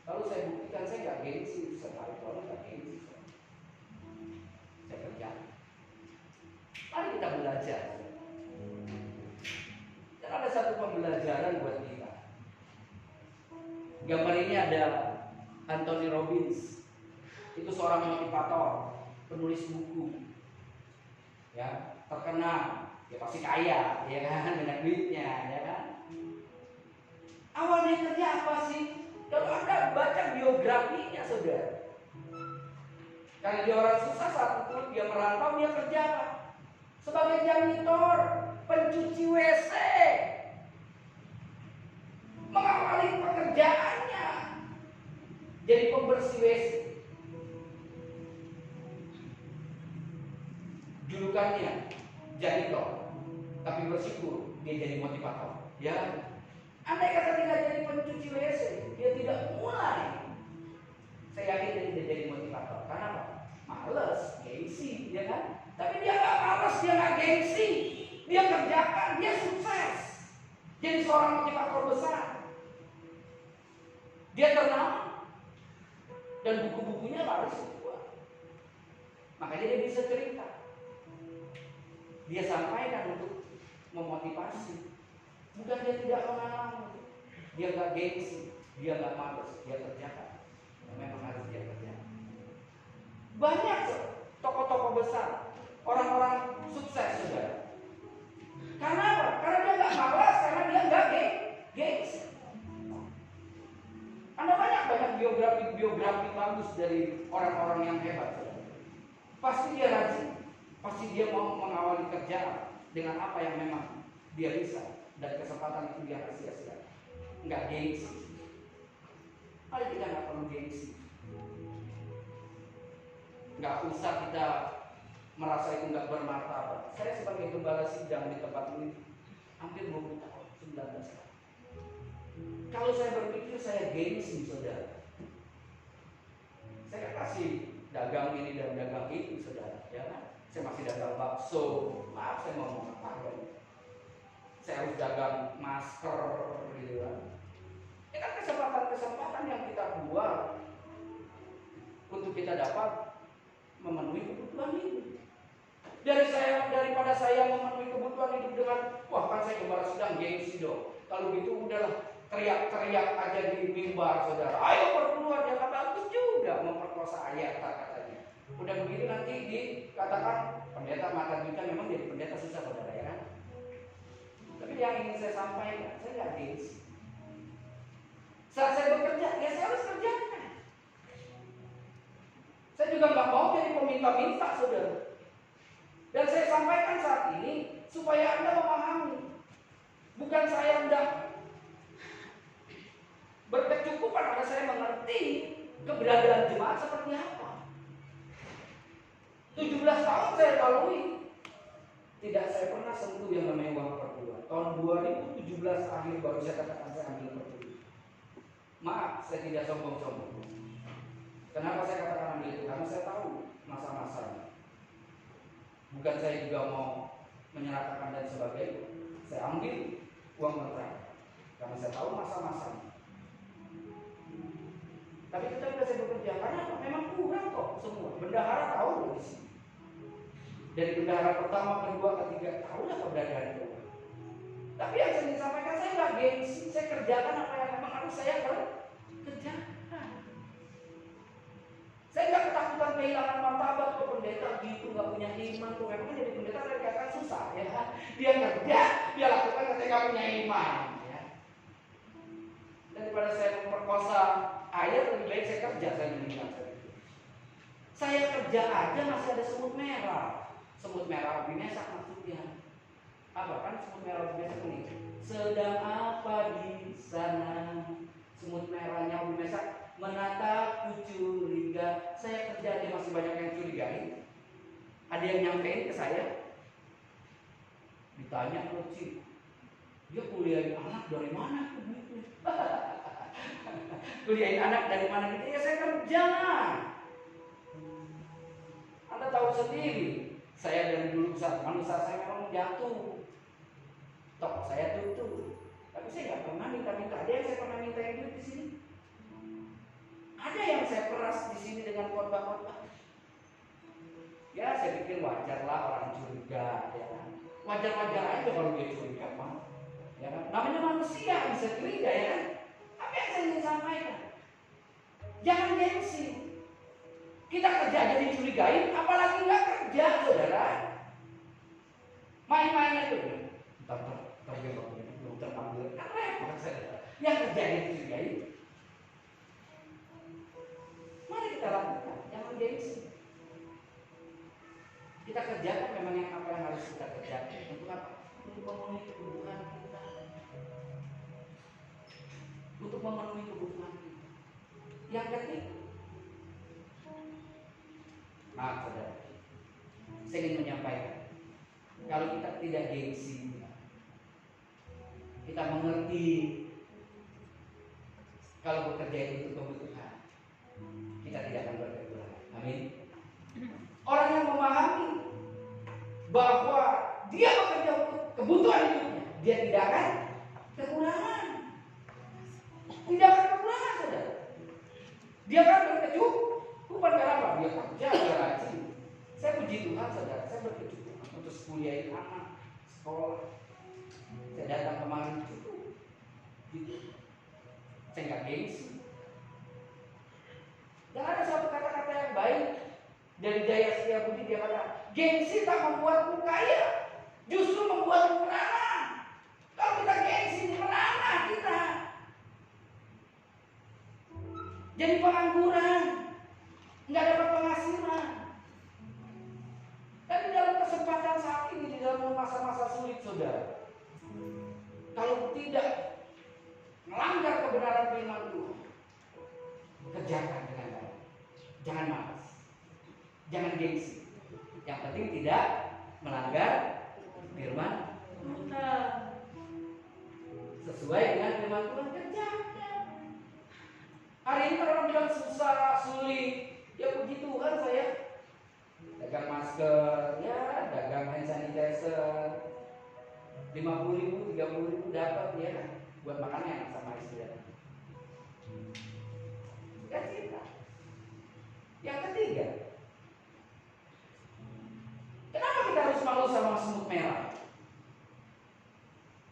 Lalu saya buktikan saya nggak gengsi, saya tarik kalau nggak gengsi. Saya kerja. Mari kita belajar. Dan ada satu pembelajaran buat kita. Gambar ini ada Anthony Robbins. Itu seorang motivator, penulis buku, ya, terkenal. Ya pasti kaya, ya kan, banyak duitnya, ya kan. Awalnya kerja apa sih? Kalau Anda baca biografinya, saudara, karena dia orang susah saat itu, dia merantau, dia kerja apa? Sebagai janitor, pencuci WC, mengawali pekerjaannya jadi pembersih WC. Julukannya janitor, tapi bersyukur dia jadi motivator. Ya, andai kata tidak jadi pencuci WC, dia tidak mulai. Saya yakin dia tidak jadi motivator. Karena apa? Males, gengsi, ya kan? Tapi dia nggak males, dia nggak gengsi, dia kerjakan, dia sukses. Jadi seorang motivator besar. Dia terkenal dan buku-bukunya laris semua. Makanya dia bisa cerita. Dia sampaikan untuk memotivasi. Bukan dia tidak mengalami, dia nggak gengsi, dia nggak malas, dia kerjakan. Memang harus dia kerjakan. Banyak tokoh-tokoh besar, orang-orang sukses, saudara. Karena apa? Karena dia nggak malas, karena dia nggak gengsi. Anda banyak biografi bagus dari orang-orang yang hebat, saudara. Pasti dia rajin. Pasti dia mau mengawali kerja dengan apa yang memang dia bisa, dan kesempatan itu dia sia-sia, nggak gengsi. Mari kita nggak perlu gengsi. Nggak usah kita merasa itu nggak bermartabat. Saya sebagai gembala sidang di tempat ini hampir 20 tahun, 19 tahun. Kalau saya berpikir saya gengsi, saudara. Saya kasih dagang ini dan dagang itu, saudara. Ya kan? Saya masih dagang bakso. Maaf, saya mau ngomong apa ya? Saya harus dagang masker, gitu kan. Ini kan kesempatan-kesempatan yang kita buat untuk kita dapat memenuhi kebutuhan hidup. Daripada saya memenuhi kebutuhan hidup dengan wah kan saya gembala sidang gengsi dong. Kalau gitu udahlah teriak-teriak aja di mimbar, saudara. Ayo perpuluhan, ya kan bagus juga memperkosa ayat katanya. Udah begitu nanti dikatakan pendeta mata duitnya, memang jadi pendeta susah, saudara, ya kan? Tapi yang ingin saya sampaikan, saya nggak gengsi. Saat saya bekerja, ya saya harus kerjakan. Saya juga nggak mau jadi peminta-minta, saudara. Dan saya sampaikan saat ini supaya Anda memahami. Bukan saya udah berkecukupan, karena saya mengerti keberadaan jemaat seperti apa. 17 tahun saya lalui. Tidak saya pernah sentuh yang namanya uang perpuluhan. Tahun 2017 akhir baru saya katakan saya ambil perpuluhan. Maaf, saya tidak sombong-sombong. Kenapa saya katakan ambil itu? Karena saya tahu masa-masanya. Bukan saya juga mau menyerahkan dan sebagainya. Saya ambil uang kontrak karena saya tahu masa-masanya. Tapi ketika saya bekerja, karena memang kurang kok semua. Bendahara tahu di sini. Dari bendahara pertama, kedua, ketiga, tahulah keberadaan itu. Tapi yang saya ingin sampaikan, saya nggak gengsi. Saya kerjakan apa yang memang harus saya kerjakan. Saya nggak ketakutan kehilangan martabat. Kok pendeta gitu, nggak punya iman tuh. Memang jadi pendeta kan susah ya. Dia kerja, dia lakukan ketika punya iman. Ya. Daripada saya memperkosa ayat, lebih baik saya kerja, saya meninggal. Saya kerja aja masih ada semut merah. Semut merah Ubi Mesak maksudnya. Apa kan semut merah Ubi Mesak ini? Sedang apa di sana? Semut merahnya Ubi Mesak menatapku curiga. Saya kerja aja masih banyak yang curigai. Ada yang nyampein ke saya. Ditanya loh, Ci, dia kuliahin anak dari mana? Kuliahin anak dari mana gitu? Ya saya kerja. Anda tahu sendiri, saya dari dulu besar manusia saya memang jatuh. Toko saya tutup. Tapi saya nggak pernah minta-minta. Ada yang saya pernah minta yang duit di sini. Ada yang saya peras di sini dengan khotbah-khotbah. Ya saya pikir wajar lah orang curiga, ya kan? Wajar-wajar aja kalau dia curiga, Pak. Ya kan? Namanya manusia bisa curiga, ya kan? Apa yang saya ingin sampaikan? Jangan gengsi. Kita kerja aja dicurigain, apalagi nggak kerja, saudara. Main-main aja. Tapi belum terpanggil, kan repot, saudara. Yang kerja aja dicurigain. Mari kita lakukan, jangan gengsi. Kita kerjakan memang apa yang harus kita kerjakan. Untuk apa? Untuk memenuhi kebutuhan kita. Untuk memenuhi kebutuhan kita. Yang ketiga, maaf saudara, saya ingin menyampaikan, kalau kita tidak gengsi, kita mengerti kalau bekerja itu untuk kebutuhan, kita tidak akan berkekurangan. Amin. Orang yang memahami bahwa dia bekerja untuk kebutuhan hidupnya, dia tidak akan kekurangan. Tidak akan kekurangan, saudara. Dia akan berkecukupan karena apa? Dia kerja, dia rajin. Saya puji Tuhan, saudara. Saya berkecukupan untuk kuliahin anak, sekolah. Saya datang kemarin cukup. Gitu. Saya nggak gengsi. Dan ada suatu kata-kata yang baik dari Jaya Setiabudi, dia kata, gengsi tak membuatmu kaya, justru membuatmu merana. Kalau kita gengsi, merana kita. Jadi pengangguran, nggak dapat penghasilan. Dan di dalam kesempatan saat ini, di dalam masa-masa sulit, saudara, kalau tidak melanggar kebenaran firman Tuhan, kerjakan dengan baik. Jangan malas, jangan gengsi. Yang penting tidak melanggar firman Tuhan. Sesuai dengan firman Tuhan, kerjakan. Hari ini kalau orang bilang susah, sulit, ya puji Tuhan saya dagang masker, ya dagang hand sanitizer, 50.000, 30.000 dapat ya buat makannya sama istri. Ya cinta. Yang ketiga, kenapa kita harus malu sama semut merah?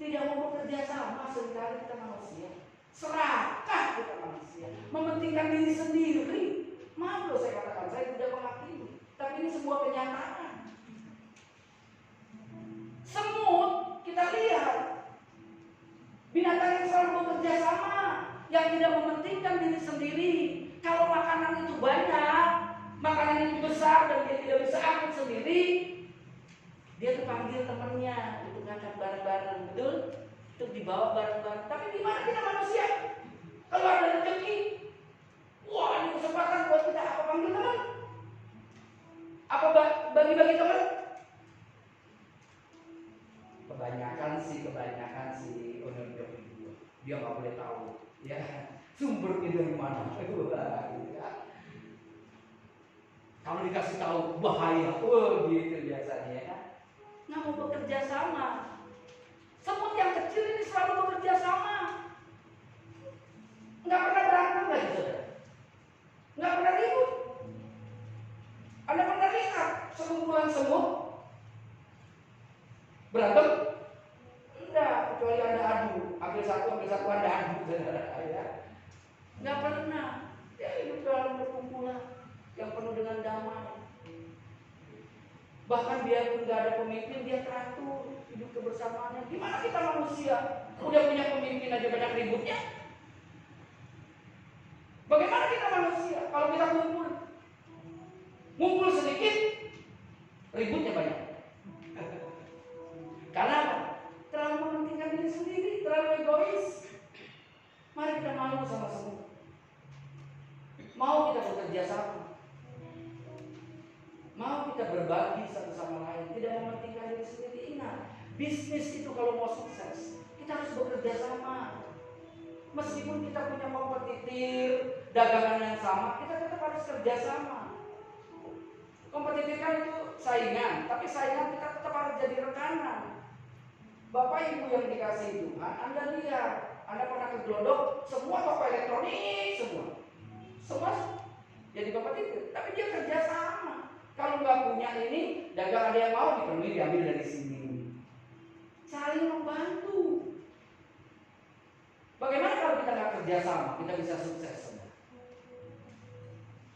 Tidak mau bekerja sama, seringkali kita manusia. Serakah kita manusia, mementingkan diri sendiri. Maaf loh saya katakan, saya tidak menghakimi, tapi ini sebuah kenyataan. Semut kita lihat binatang yang selalu bekerja sama, yang tidak mementingkan diri sendiri. Kalau makanan itu banyak, makanan itu besar dan dia tidak bisa angkut sendiri, dia tuh panggil temannya untuk ngangkat bareng-bareng, betul? Untuk dibawa bareng-bareng. Tapi gimana kita manusia? Kalau ada rezeki, wah ini kesempatan buat kita apa panggil teman? Apa bagi-bagi teman? Kebanyakan sih owner itu. Dia nggak boleh tahu, ya sumbernya dari mana. Kalau dikasih tahu bahaya, gitu biasanya ya. Nggak mau bekerja sama. Semut yang kecil ini selalu bekerja sama. Nggak pernah berantem lagi, saudara. Nggak pernah ribut. Anda pernah lihat sekumpulan semut berantem? Enggak, kecuali Anda adu. Ambil satu Anda adu, saudara. Ya. Nggak pernah. Ya hidup dalam perkumpulan yang penuh dengan damai. Bahkan biarpun nggak ada pemimpin, dia teratur hidup kebersamaannya. Gimana kita manusia? Udah punya pemimpin aja banyak ributnya. Bagaimana kita manusia? Kalau kita ngumpul sedikit, ributnya banyak. Karena apa? Terlalu mementingkan diri sendiri, terlalu egois. Mari kita malu sama semua. Mau kita bekerja sama, mau kita berbagi satu sama lain, tidak mementingkan diri sendiri. Ingat, bisnis itu kalau mau sukses, kita harus bekerja sama. Meskipun kita punya kompetitor, dagangan yang sama, kita tetap harus kerja sama. Kompetitor kan itu saingan, tapi saingan kita tetap harus jadi rekanan. Bapak Ibu yang dikasih Tuhan, Anda lihat, Anda pernah ke Glodok, semua toko elektronik semua jadi kompetitor, tapi dia kerja sama. Kalau nggak punya ini, dagang ada yang mau dipenuhi, diambil dari sini. Saling membantu. Bagaimana kalau kita nggak kerja sama, kita bisa sukses?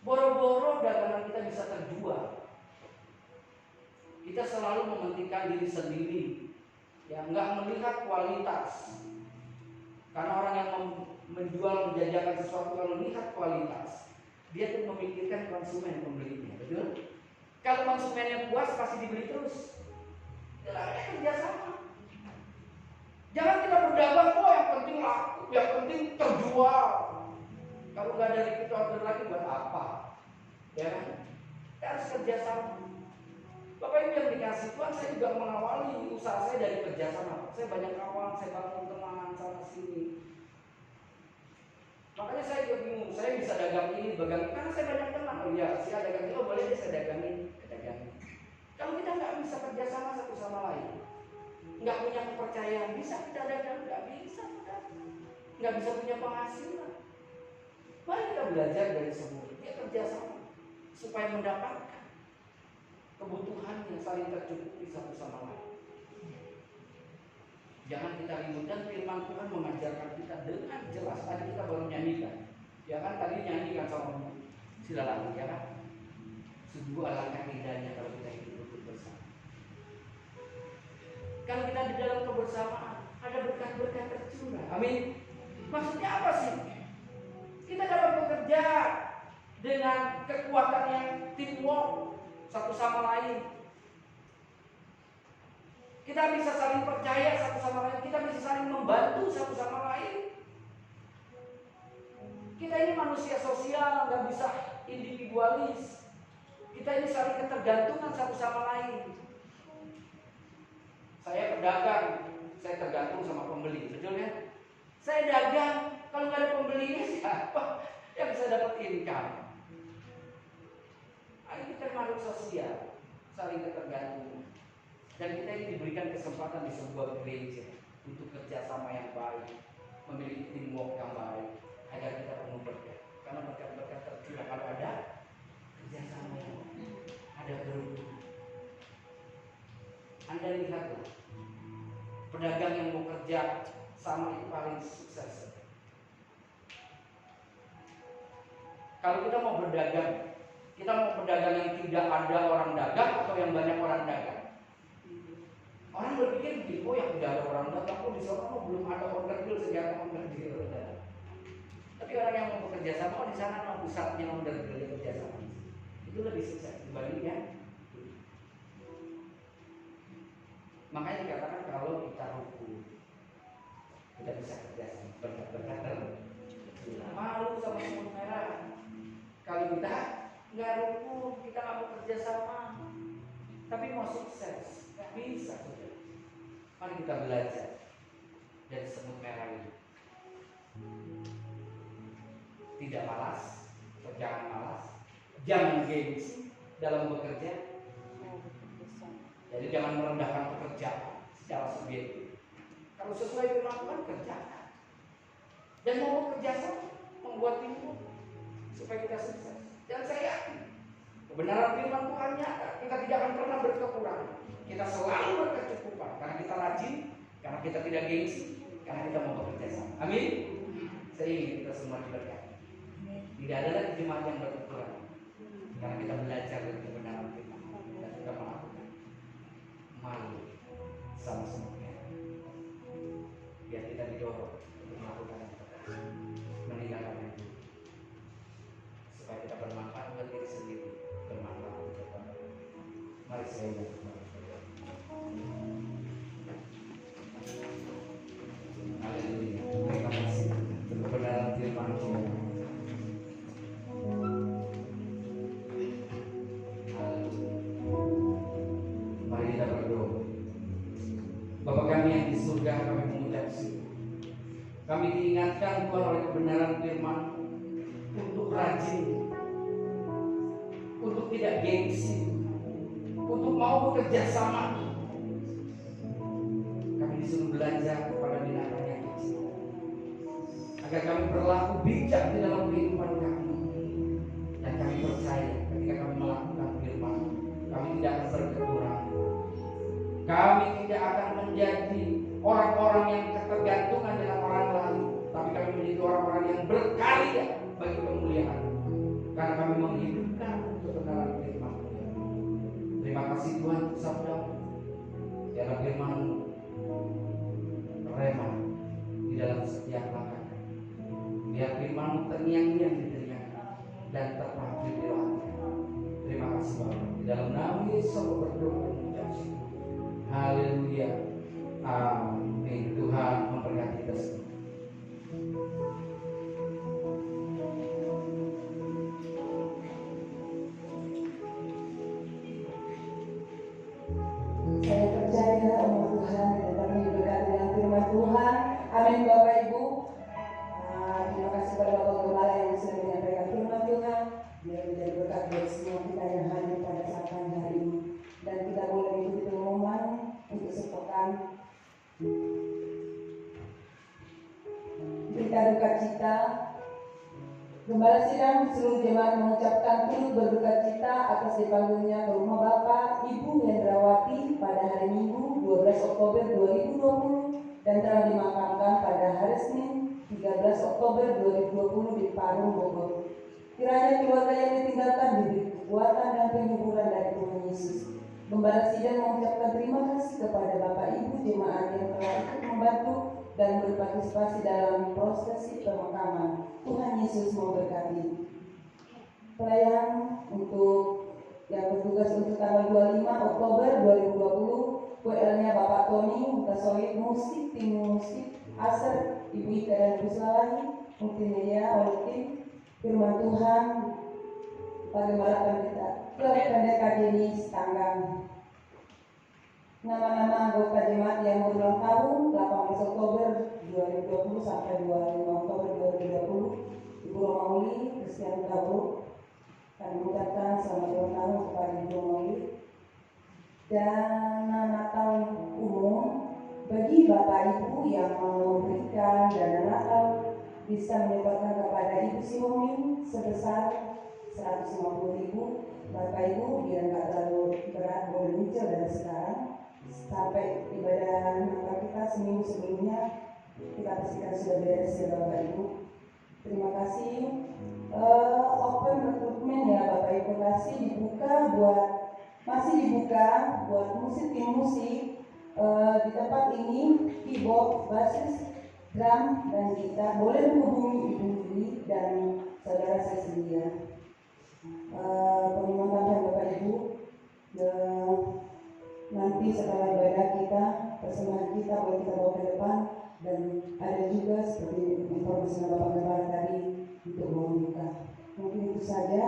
Boro-boro dagangan kita bisa terjual. Kita selalu mementingkan diri sendiri, ya nggak melihat kualitas. Karena orang yang menjual menjajakan sesuatu kalau melihat kualitas, dia tuh memikirkan konsumen pembelinya, betul? Kalau konsumennya puas pasti dibeli terus. Caranya kerja sama. Jangan kita berdagang, yang penting laku, yang penting terjual. Kalau nggak ada repeat order lagi buat apa? Ya kan? Kita harus kerja sama. Bapak Ibu yang dikasih Tuhan, saya juga mengawali usaha saya dari kerja sama. Saya banyak kawan, saya bangun teman sana sini. Makanya saya juga bingung, saya bisa dagang ini, karena saya banyak teman. Oh iya, saya dagang ini, boleh deh saya dagang ini. Kalau kita nggak bisa kerja sama satu sama lain, nggak punya kepercayaan, bisa kita dagang? Nggak bisa, nggak bisa punya penghasilan. Mari kita belajar dari semua, dia kerja sama supaya mendapatkan kebutuhan yang saling tercukupi satu sama lain. Jangan kita ributkan, firman Tuhan mengajarkan kita dengan jelas. Tadi kita baru nyanyikan, ya kan? Tadi nyanyikan sama Sila lagi, ya kan? Sungguh alangkah indahnya kalau kita hidup bersama. Kalau kita di dalam kebersamaan, ada berkat-berkat tercurah. Amin. Maksudnya apa sih? Kita dapat bekerja dengan kekuatan yang teamwork satu sama lain. Kita bisa saling percaya satu sama lain. Kita bisa saling membantu satu sama lain. Kita ini manusia sosial, nggak bisa individualis. Kita ini saling ketergantungan satu sama lain. Saya pedagang, saya tergantung sama pembeli, betul ya? Saya dagang, kalau nggak ada pembelinya siapa yang bisa dapat income? Ayo kita makhluk sosial, saling ketergantungan. Dan kita ini diberikan kesempatan di sebuah gereja untuk kerjasama yang baik, memiliki teamwork yang baik, agar kita penuh berkat. Karena berkat-berkat tercurah kalau ada kerjasama yang baik, ada kerukunan. Anda lihatlah, pedagang yang mau kerja sama itu paling sukses. Kalau kita mau berdagang, kita mau pedagang yang tidak ada orang dagang atau yang banyak orang dagang. Orang berpikir begini, oh yang tidak ada orang dagang, oh di sana belum ada order deal, sejarah order deal. Tapi orang yang mau bekerja sama, oh di sana mau pusatnya order deal kerja sama. Itu lebih sukses dibandingnya. Makanya dikatakan kalau kita rukun, kita bisa kerja sama, berkat-berkat malu sama semut merah. Kalau kita nggak rukun, kita nggak mau kerja sama, tapi mau sukses, nggak bisa. Mari kita belajar dari semut merah ini. Tidak malas, jangan malas, jangan gengsi dalam bekerja. Jadi jangan merendahkan pekerjaan secara subjektif. Kalau sesuai firman Tuhan, kerjakan. Dan mau bekerja sama, membuat tim supaya kita sukses. Dan saya yakin kebenaran firman Tuhan nyata. Kita tidak akan pernah berkekurangan. Kita selalu berkecukupan karena kita rajin, karena kita tidak gengsi, karena kita mau bekerja sama. Amin. Saya ingin kita semua diberkati. Tidak ada lagi jemaat yang berkekurangan karena kita belajar dari kebenaran firman dan kita melakukan. Malu sama semuanya, biar kita didorong untuk melakukan yang terbaik, meninggalkan yang buruk, supaya kita bermanfaat buat diri sendiri, bermanfaat untuk orang lain. Mari saya ingat. Haleluya. Terima kasih untuk kebenaran firman Tuhan. Bapa kami yang di surga, kami mengucap syukur. Kami diingatkan Tuhan oleh kebenaran firman untuk rajin, untuk tidak gengsi, untuk mau bekerja sama. Kami disuruh belajar kepada binatang yang kecil, agar kami berlaku bijak di dalam kehidupan kami. Dan kami percaya ketika kami melakukan firman, kami tidak akan berkekurangan. Kami tidak akan menjadi orang-orang yang ketergantungan dengan orang lain, tapi kami menjadi orang-orang yang berkarya bagi kemuliaan. Karena kami menghidupkan kebenaran firman. Terima kasih Tuhan sabda dalam firman-Mu, rema di dalam setiap langkah. Biar firman-Mu terngiang-ngiang di telinga dan terpatri di hati. Terima kasih Bapak. Di dalam nama Yesus berdoa dan mengucap syukur. Haleluya. Amin. Tuhan memberkati kita semua. Saya percaya umat Tuhan yang dapat diberkati dengan firman Tuhan. Amin Bapak Ibu. Terima kasih kepada Bapak Gembala yang sudah menyampaikan firman Tuhan. Biar menjadi berkat bagi semua kita yang hadir pada saat hari ini. Dan kita boleh mengikuti pengumuman untuk sepekan. Berita duka cita. Gembala Sidang seluruh jemaat mengucapkan turut berduka cita atas dipanggilnya ke rumah Bapak Ibu Hendrawati pada hari Minggu 12 Oktober 2020 dan telah dimakamkan pada hari Senin 13 Oktober 2020 di Parung, Bogor. Kiranya keluarga yang ditinggalkan diberi kekuatan dan penghiburan dari Tuhan Yesus. Gembala Sidang mengucapkan terima kasih kepada Bapak Ibu jemaat yang telah ikut membantu dan berpartisipasi dalam prosesi pemakaman. Tuhan Yesus memberkati. Pelayan untuk yang bertugas untuk tanggal 25 Oktober 2020, WL-nya Bapak Tony, Mukasoid Musik, Tim Musik, Aser, Ibu Ika dan Ibu Salani, multimedia oleh tim firman Tuhan Pagembalakan kita ke pendeta Denis Tanggang. Nama-nama anggota jemaat yang berulang tahun 18 Oktober 2020 sampai 25 Oktober 2020, Ibu Romauli Kristian Kabur. Kami mengucapkan selamat ulang tahun kepada Ibu Romauli. Dan Natal umum bagi Bapak Ibu yang mau memberikan dana Natal bisa menyetorkan kepada Ibu Sihomin sebesar 150.000. Bapak Ibu biar nggak terlalu berat boleh nyicil dari sekarang sampai ibadah Natal kita seminggu sebelumnya kita pastikan sudah beres ya Bapak Ibu. Terima kasih. Open recruitment ya Bapak Ibu, masih dibuka buat musik tim musik di tempat ini, keyboard, bassis, drum dan gitar. Boleh menghubungi Ibu Lili dan saudara saya sedia. Pengumuman tambahan Bapak Ibu, nanti setelah ibadah kita, persembahan kita boleh kita bawa ke depan, dan ada juga seperti informasi Bapak Gembala tadi untuk membuka. Mungkin itu saja.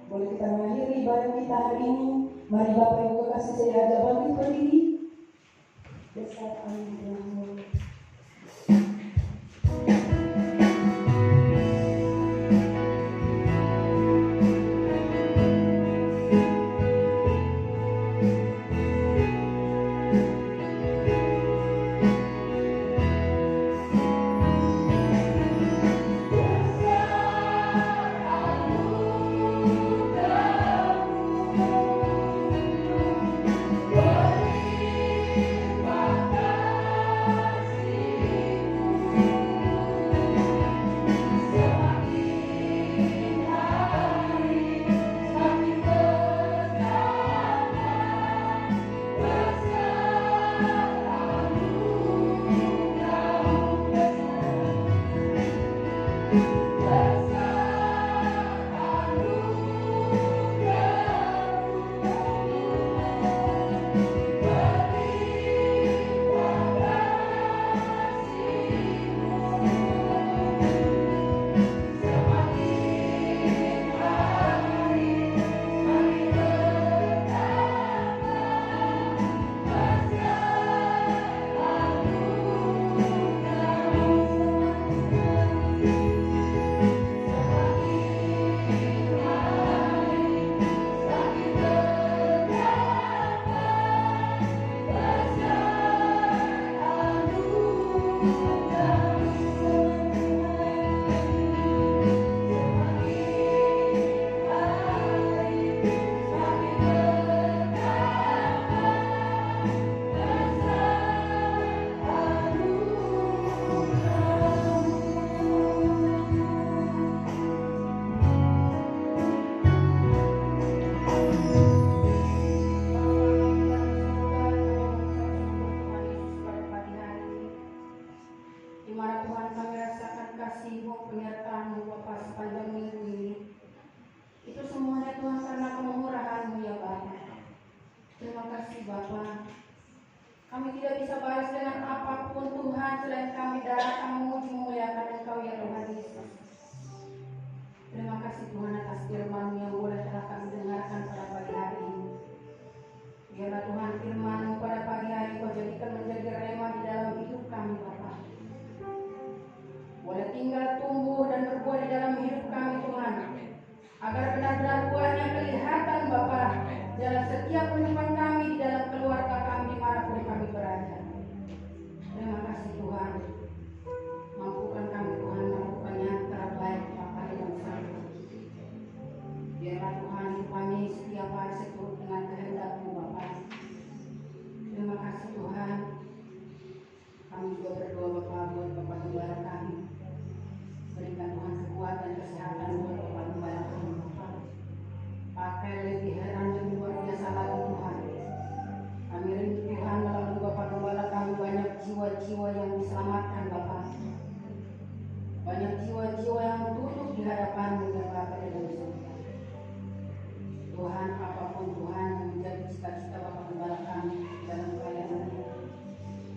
Boleh kita mengakhiri ibadah kita hari ini. Mari Bapak Ibu kasih saya ajak bangkit berdiri. Besar amin.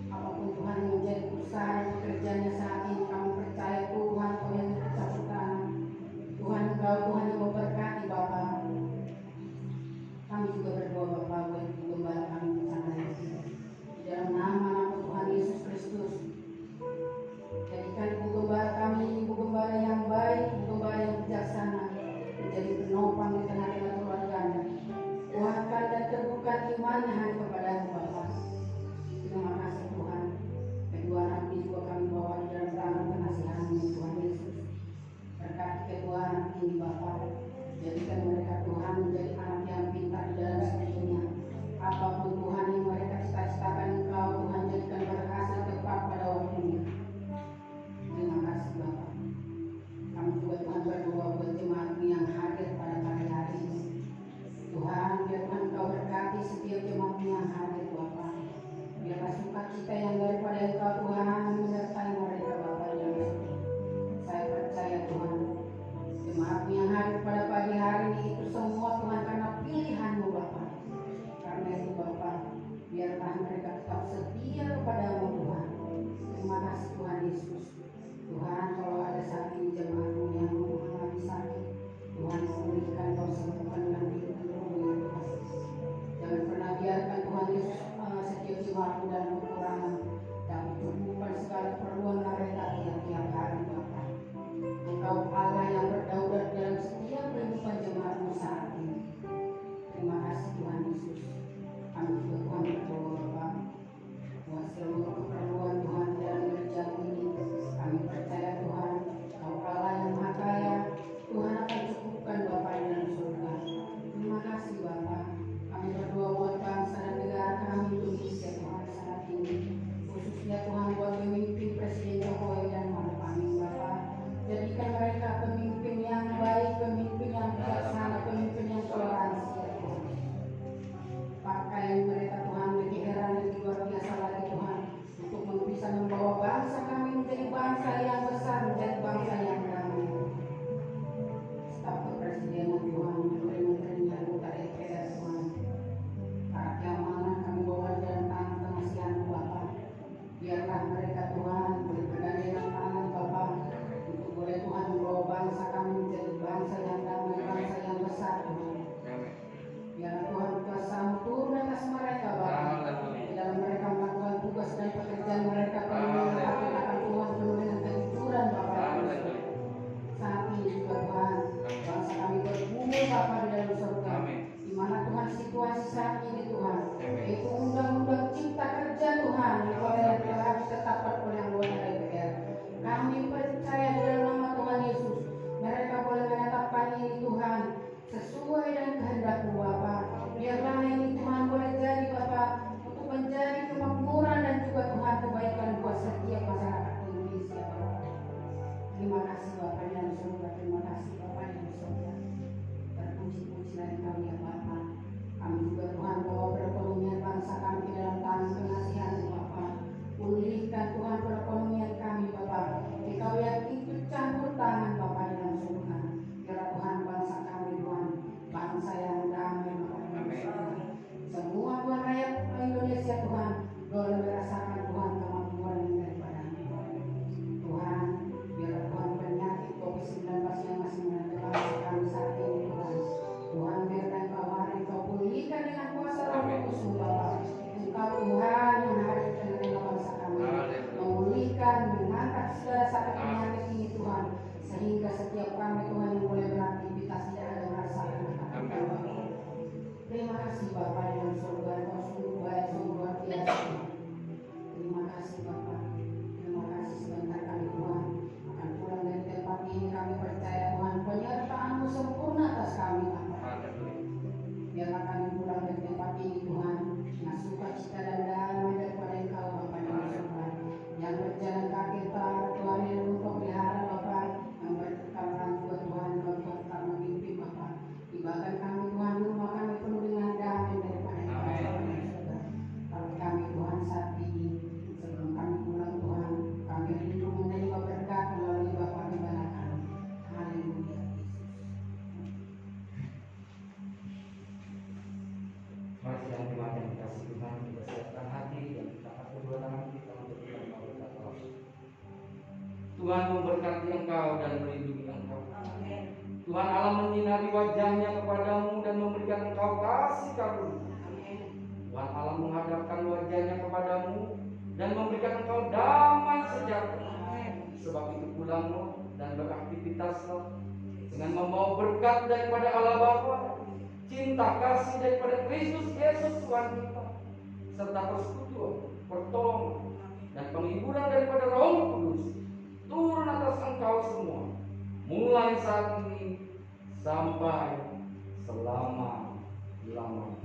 Apapun Tuhan yang menjadi usaha dan pekerjaannya saat ini, kami percaya Tuhan Kau yang bijaksana, menjadi penopang di tengah-tengah keluarganya. Kuatkan dan teguhkan imannya hanya kepada-Mu Bapa. Terima kasih Tuhan. Kedua anak ini juga kami bawa di dalam tangan pengasihan-Mu Tuhan Yesus. Berkati kedua anak ini Bapa. Jadikan mereka Tuhan menjadi anak yang pintar di dalam semuanya. Apapun Tuhan yang mereka cita-citakan Engkau Tuhan jadikan berhasil tepat pada waktunya. Terima kasih Bapa. Kami juga Tuhan berdoa buat jemaat-Mu yang hadir pada pagi hari ini. Tuhan, biar Tuhan Engkau berkati setiap jemaat-Mu yang hadir Bapa. Biarlah sukacita yang daripada Engkau Tuhan menyertai mereka Bapa yang surga. Saya percaya Tuhan, jemaat-Mu yang hadir pada pagi hari ini itu semua Tuhan karena pilihan-Mu Bapa. Karena itu Bapa, biarlah mereka tetap setia kepada-Mu Tuhan. Terima kasih Tuhan Yesus. Tuhan, kalau ada saat ini jemaat-Mu yang mengalami sakit, Tuhan memulihkan, Kau sembuhkan dengan hidupmu yang kasih. Jangan pernah biarkan Tuhan Yesus setiap jemaat-Mu dalam kekurangan, tapi cukupkan segala perluan mereka tiap-tiap hari Bapa. Engkau Allah yang berdaulat dalam setiap kehidupan jemaat-Mu saat ini. Terima kasih Tuhan Yesus. Kami juga Tuhan berdoa Bapa, buat seluruh keperluan Tuhan dalam gereja ini. Kami percaya Tuhan, Kau Allah yang Maha Kaya, Tuhan akan cukupkan Bapa di dalam surga. Terima kasih Bapa. Kami berdoa buat bangsa dan negara kami Indonesia Tuhan saat ini. Khususnya Tuhan buat pemimpin Presiden Jokowi dan Maruf Amin Bapa. Jadikan mereka pemimpin yang baik, pemimpin yang bijaksana, pemimpin yang toleransi ya Tuhan. Pakai mereka Tuhan lebih heran dan luar biasa lagi Tuhan, untuk bisa membawa bangsa kami menjadi bangsa yang besar, menjadi bangsa yang damai. Staf kepresidenan Tuhan, menteri-menteri anggota DPR Tuhan, para yang mana kami bawa di dalam tangan pengasihan Bapa. Biarlah mereka Tuhan berpegangan tangan Bapa, untuk boleh Tuhan membawa bangsa kami menjadi bangsa yang damai, bangsa yang besar Tuhan. Biarlah Tuhan kuasa-Mu turun atas mereka Bapa, di dalam mereka melakukan tugas dan pekerjaan mereka penuh akan Tuhan, penuh dengan kejujuran Bapa. Saat ini juga Tuhan, bangsa kami bergumul Bapa di dalam surga, di mana Tuhan situasi saat ini Tuhan, yaitu undang-undang cipta kerja Tuhan yang telah ditetapkan oleh anggota DPR. Kami percaya di dalam nama Tuhan Yesus, mereka boleh menetapkan ini Tuhan sesuai dengan kehendak-Mu Bapa. Biarlah ini Tuhan boleh jadi Bapa untuk menjadi kemakmuran dan juga Tuhan kebaikan buat setiap masyarakat Indonesia Bapa. Terima kasih Bapa yang di surga, terima kasih Bapa yang di surga. Terpuji-pujilah Engkau ya Bapa. Kami juga Tuhan bawa perekonomian bangsa kami ke dalam tangan pengasihan-Mu Bapa. Pulihkan Tuhan perekonomian kami Bapa. Engkau yang ikut campur tangan Bapa di dalam surga. Biarlah Tuhan bangsa kami Tuhan, bangsa yang damai Bapa. Semua Tuhan rakyat Indonesia Tuhan boleh merasakan Tuhan kemakmuran daripada-Mu Tuhan. Biarlah Tuhan penyakit COVID-19 yang masih melanda bangsa kami saat ini Tuhan. Tuhan biarlah Engkau hari Engkau pulihkan dengan kuasa Roh Kudus-Mu Bapa. Engkau Tuhan yang hari di tengah-tengah bangsa kami, memulihkan, mengangkat segala sakit penyakit ini Tuhan, sehingga setiap kami Tuhan yang boleh beraktivitas tidak ada merasakan ketakutan Bapa. Terima kasih Bapa di dalam surga, Engkau sungguh baik, sungguh luar biasa. Terima kasih Bapa. Terima kasih sebentar kami Tuhan akan pulang dari tempat ini. Kami percaya Tuhan penyertaan-Mu sempurna atas kami Bapa. Biarlah kami pulang dari tempat ini Tuhan dengan sukacita dan damai daripada Engkau Bapa di dalam surga. Yang berjalan kaki Tuhan yang Engkau pelihara Bapa, yang berkenalan juga Tuhan Engkau tetap memimpin Bapa. Tibakan kami Tuhan, rumah kami penuh dengan damai daripada Engkau Bapa di surga. Kalau kami Tuhan saat ini, sebelum kami pulang Tuhan, kami rindu menerima berkat melalui Bapa di mana kami. Haleluya Yesus. Mari sidang jemaat yang dikasihi Tuhan, kita siapkan hati dan kita angkat kedua tangan kita untuk menerima berkat Allah. Tuhan memberkati engkau dan melindungi engkau. Tuhan Allah menyinari wajahnya kepadamu dan memberikan engkau kasih karunia. Tuhan Allah menghadapkan wajahnya kepadamu dan memberikan engkau damai sejahtera. Sebab itu pulanglah dan beraktivitaslah dengan membawa berkat daripada Allah Bapa, cinta kasih daripada Kristus Yesus Tuhan kita, serta persekutuan, pertolongan, dan penghiburan daripada Roh Kudus turun atas engkau semua, mulai saat ini sampai selama-lamanya.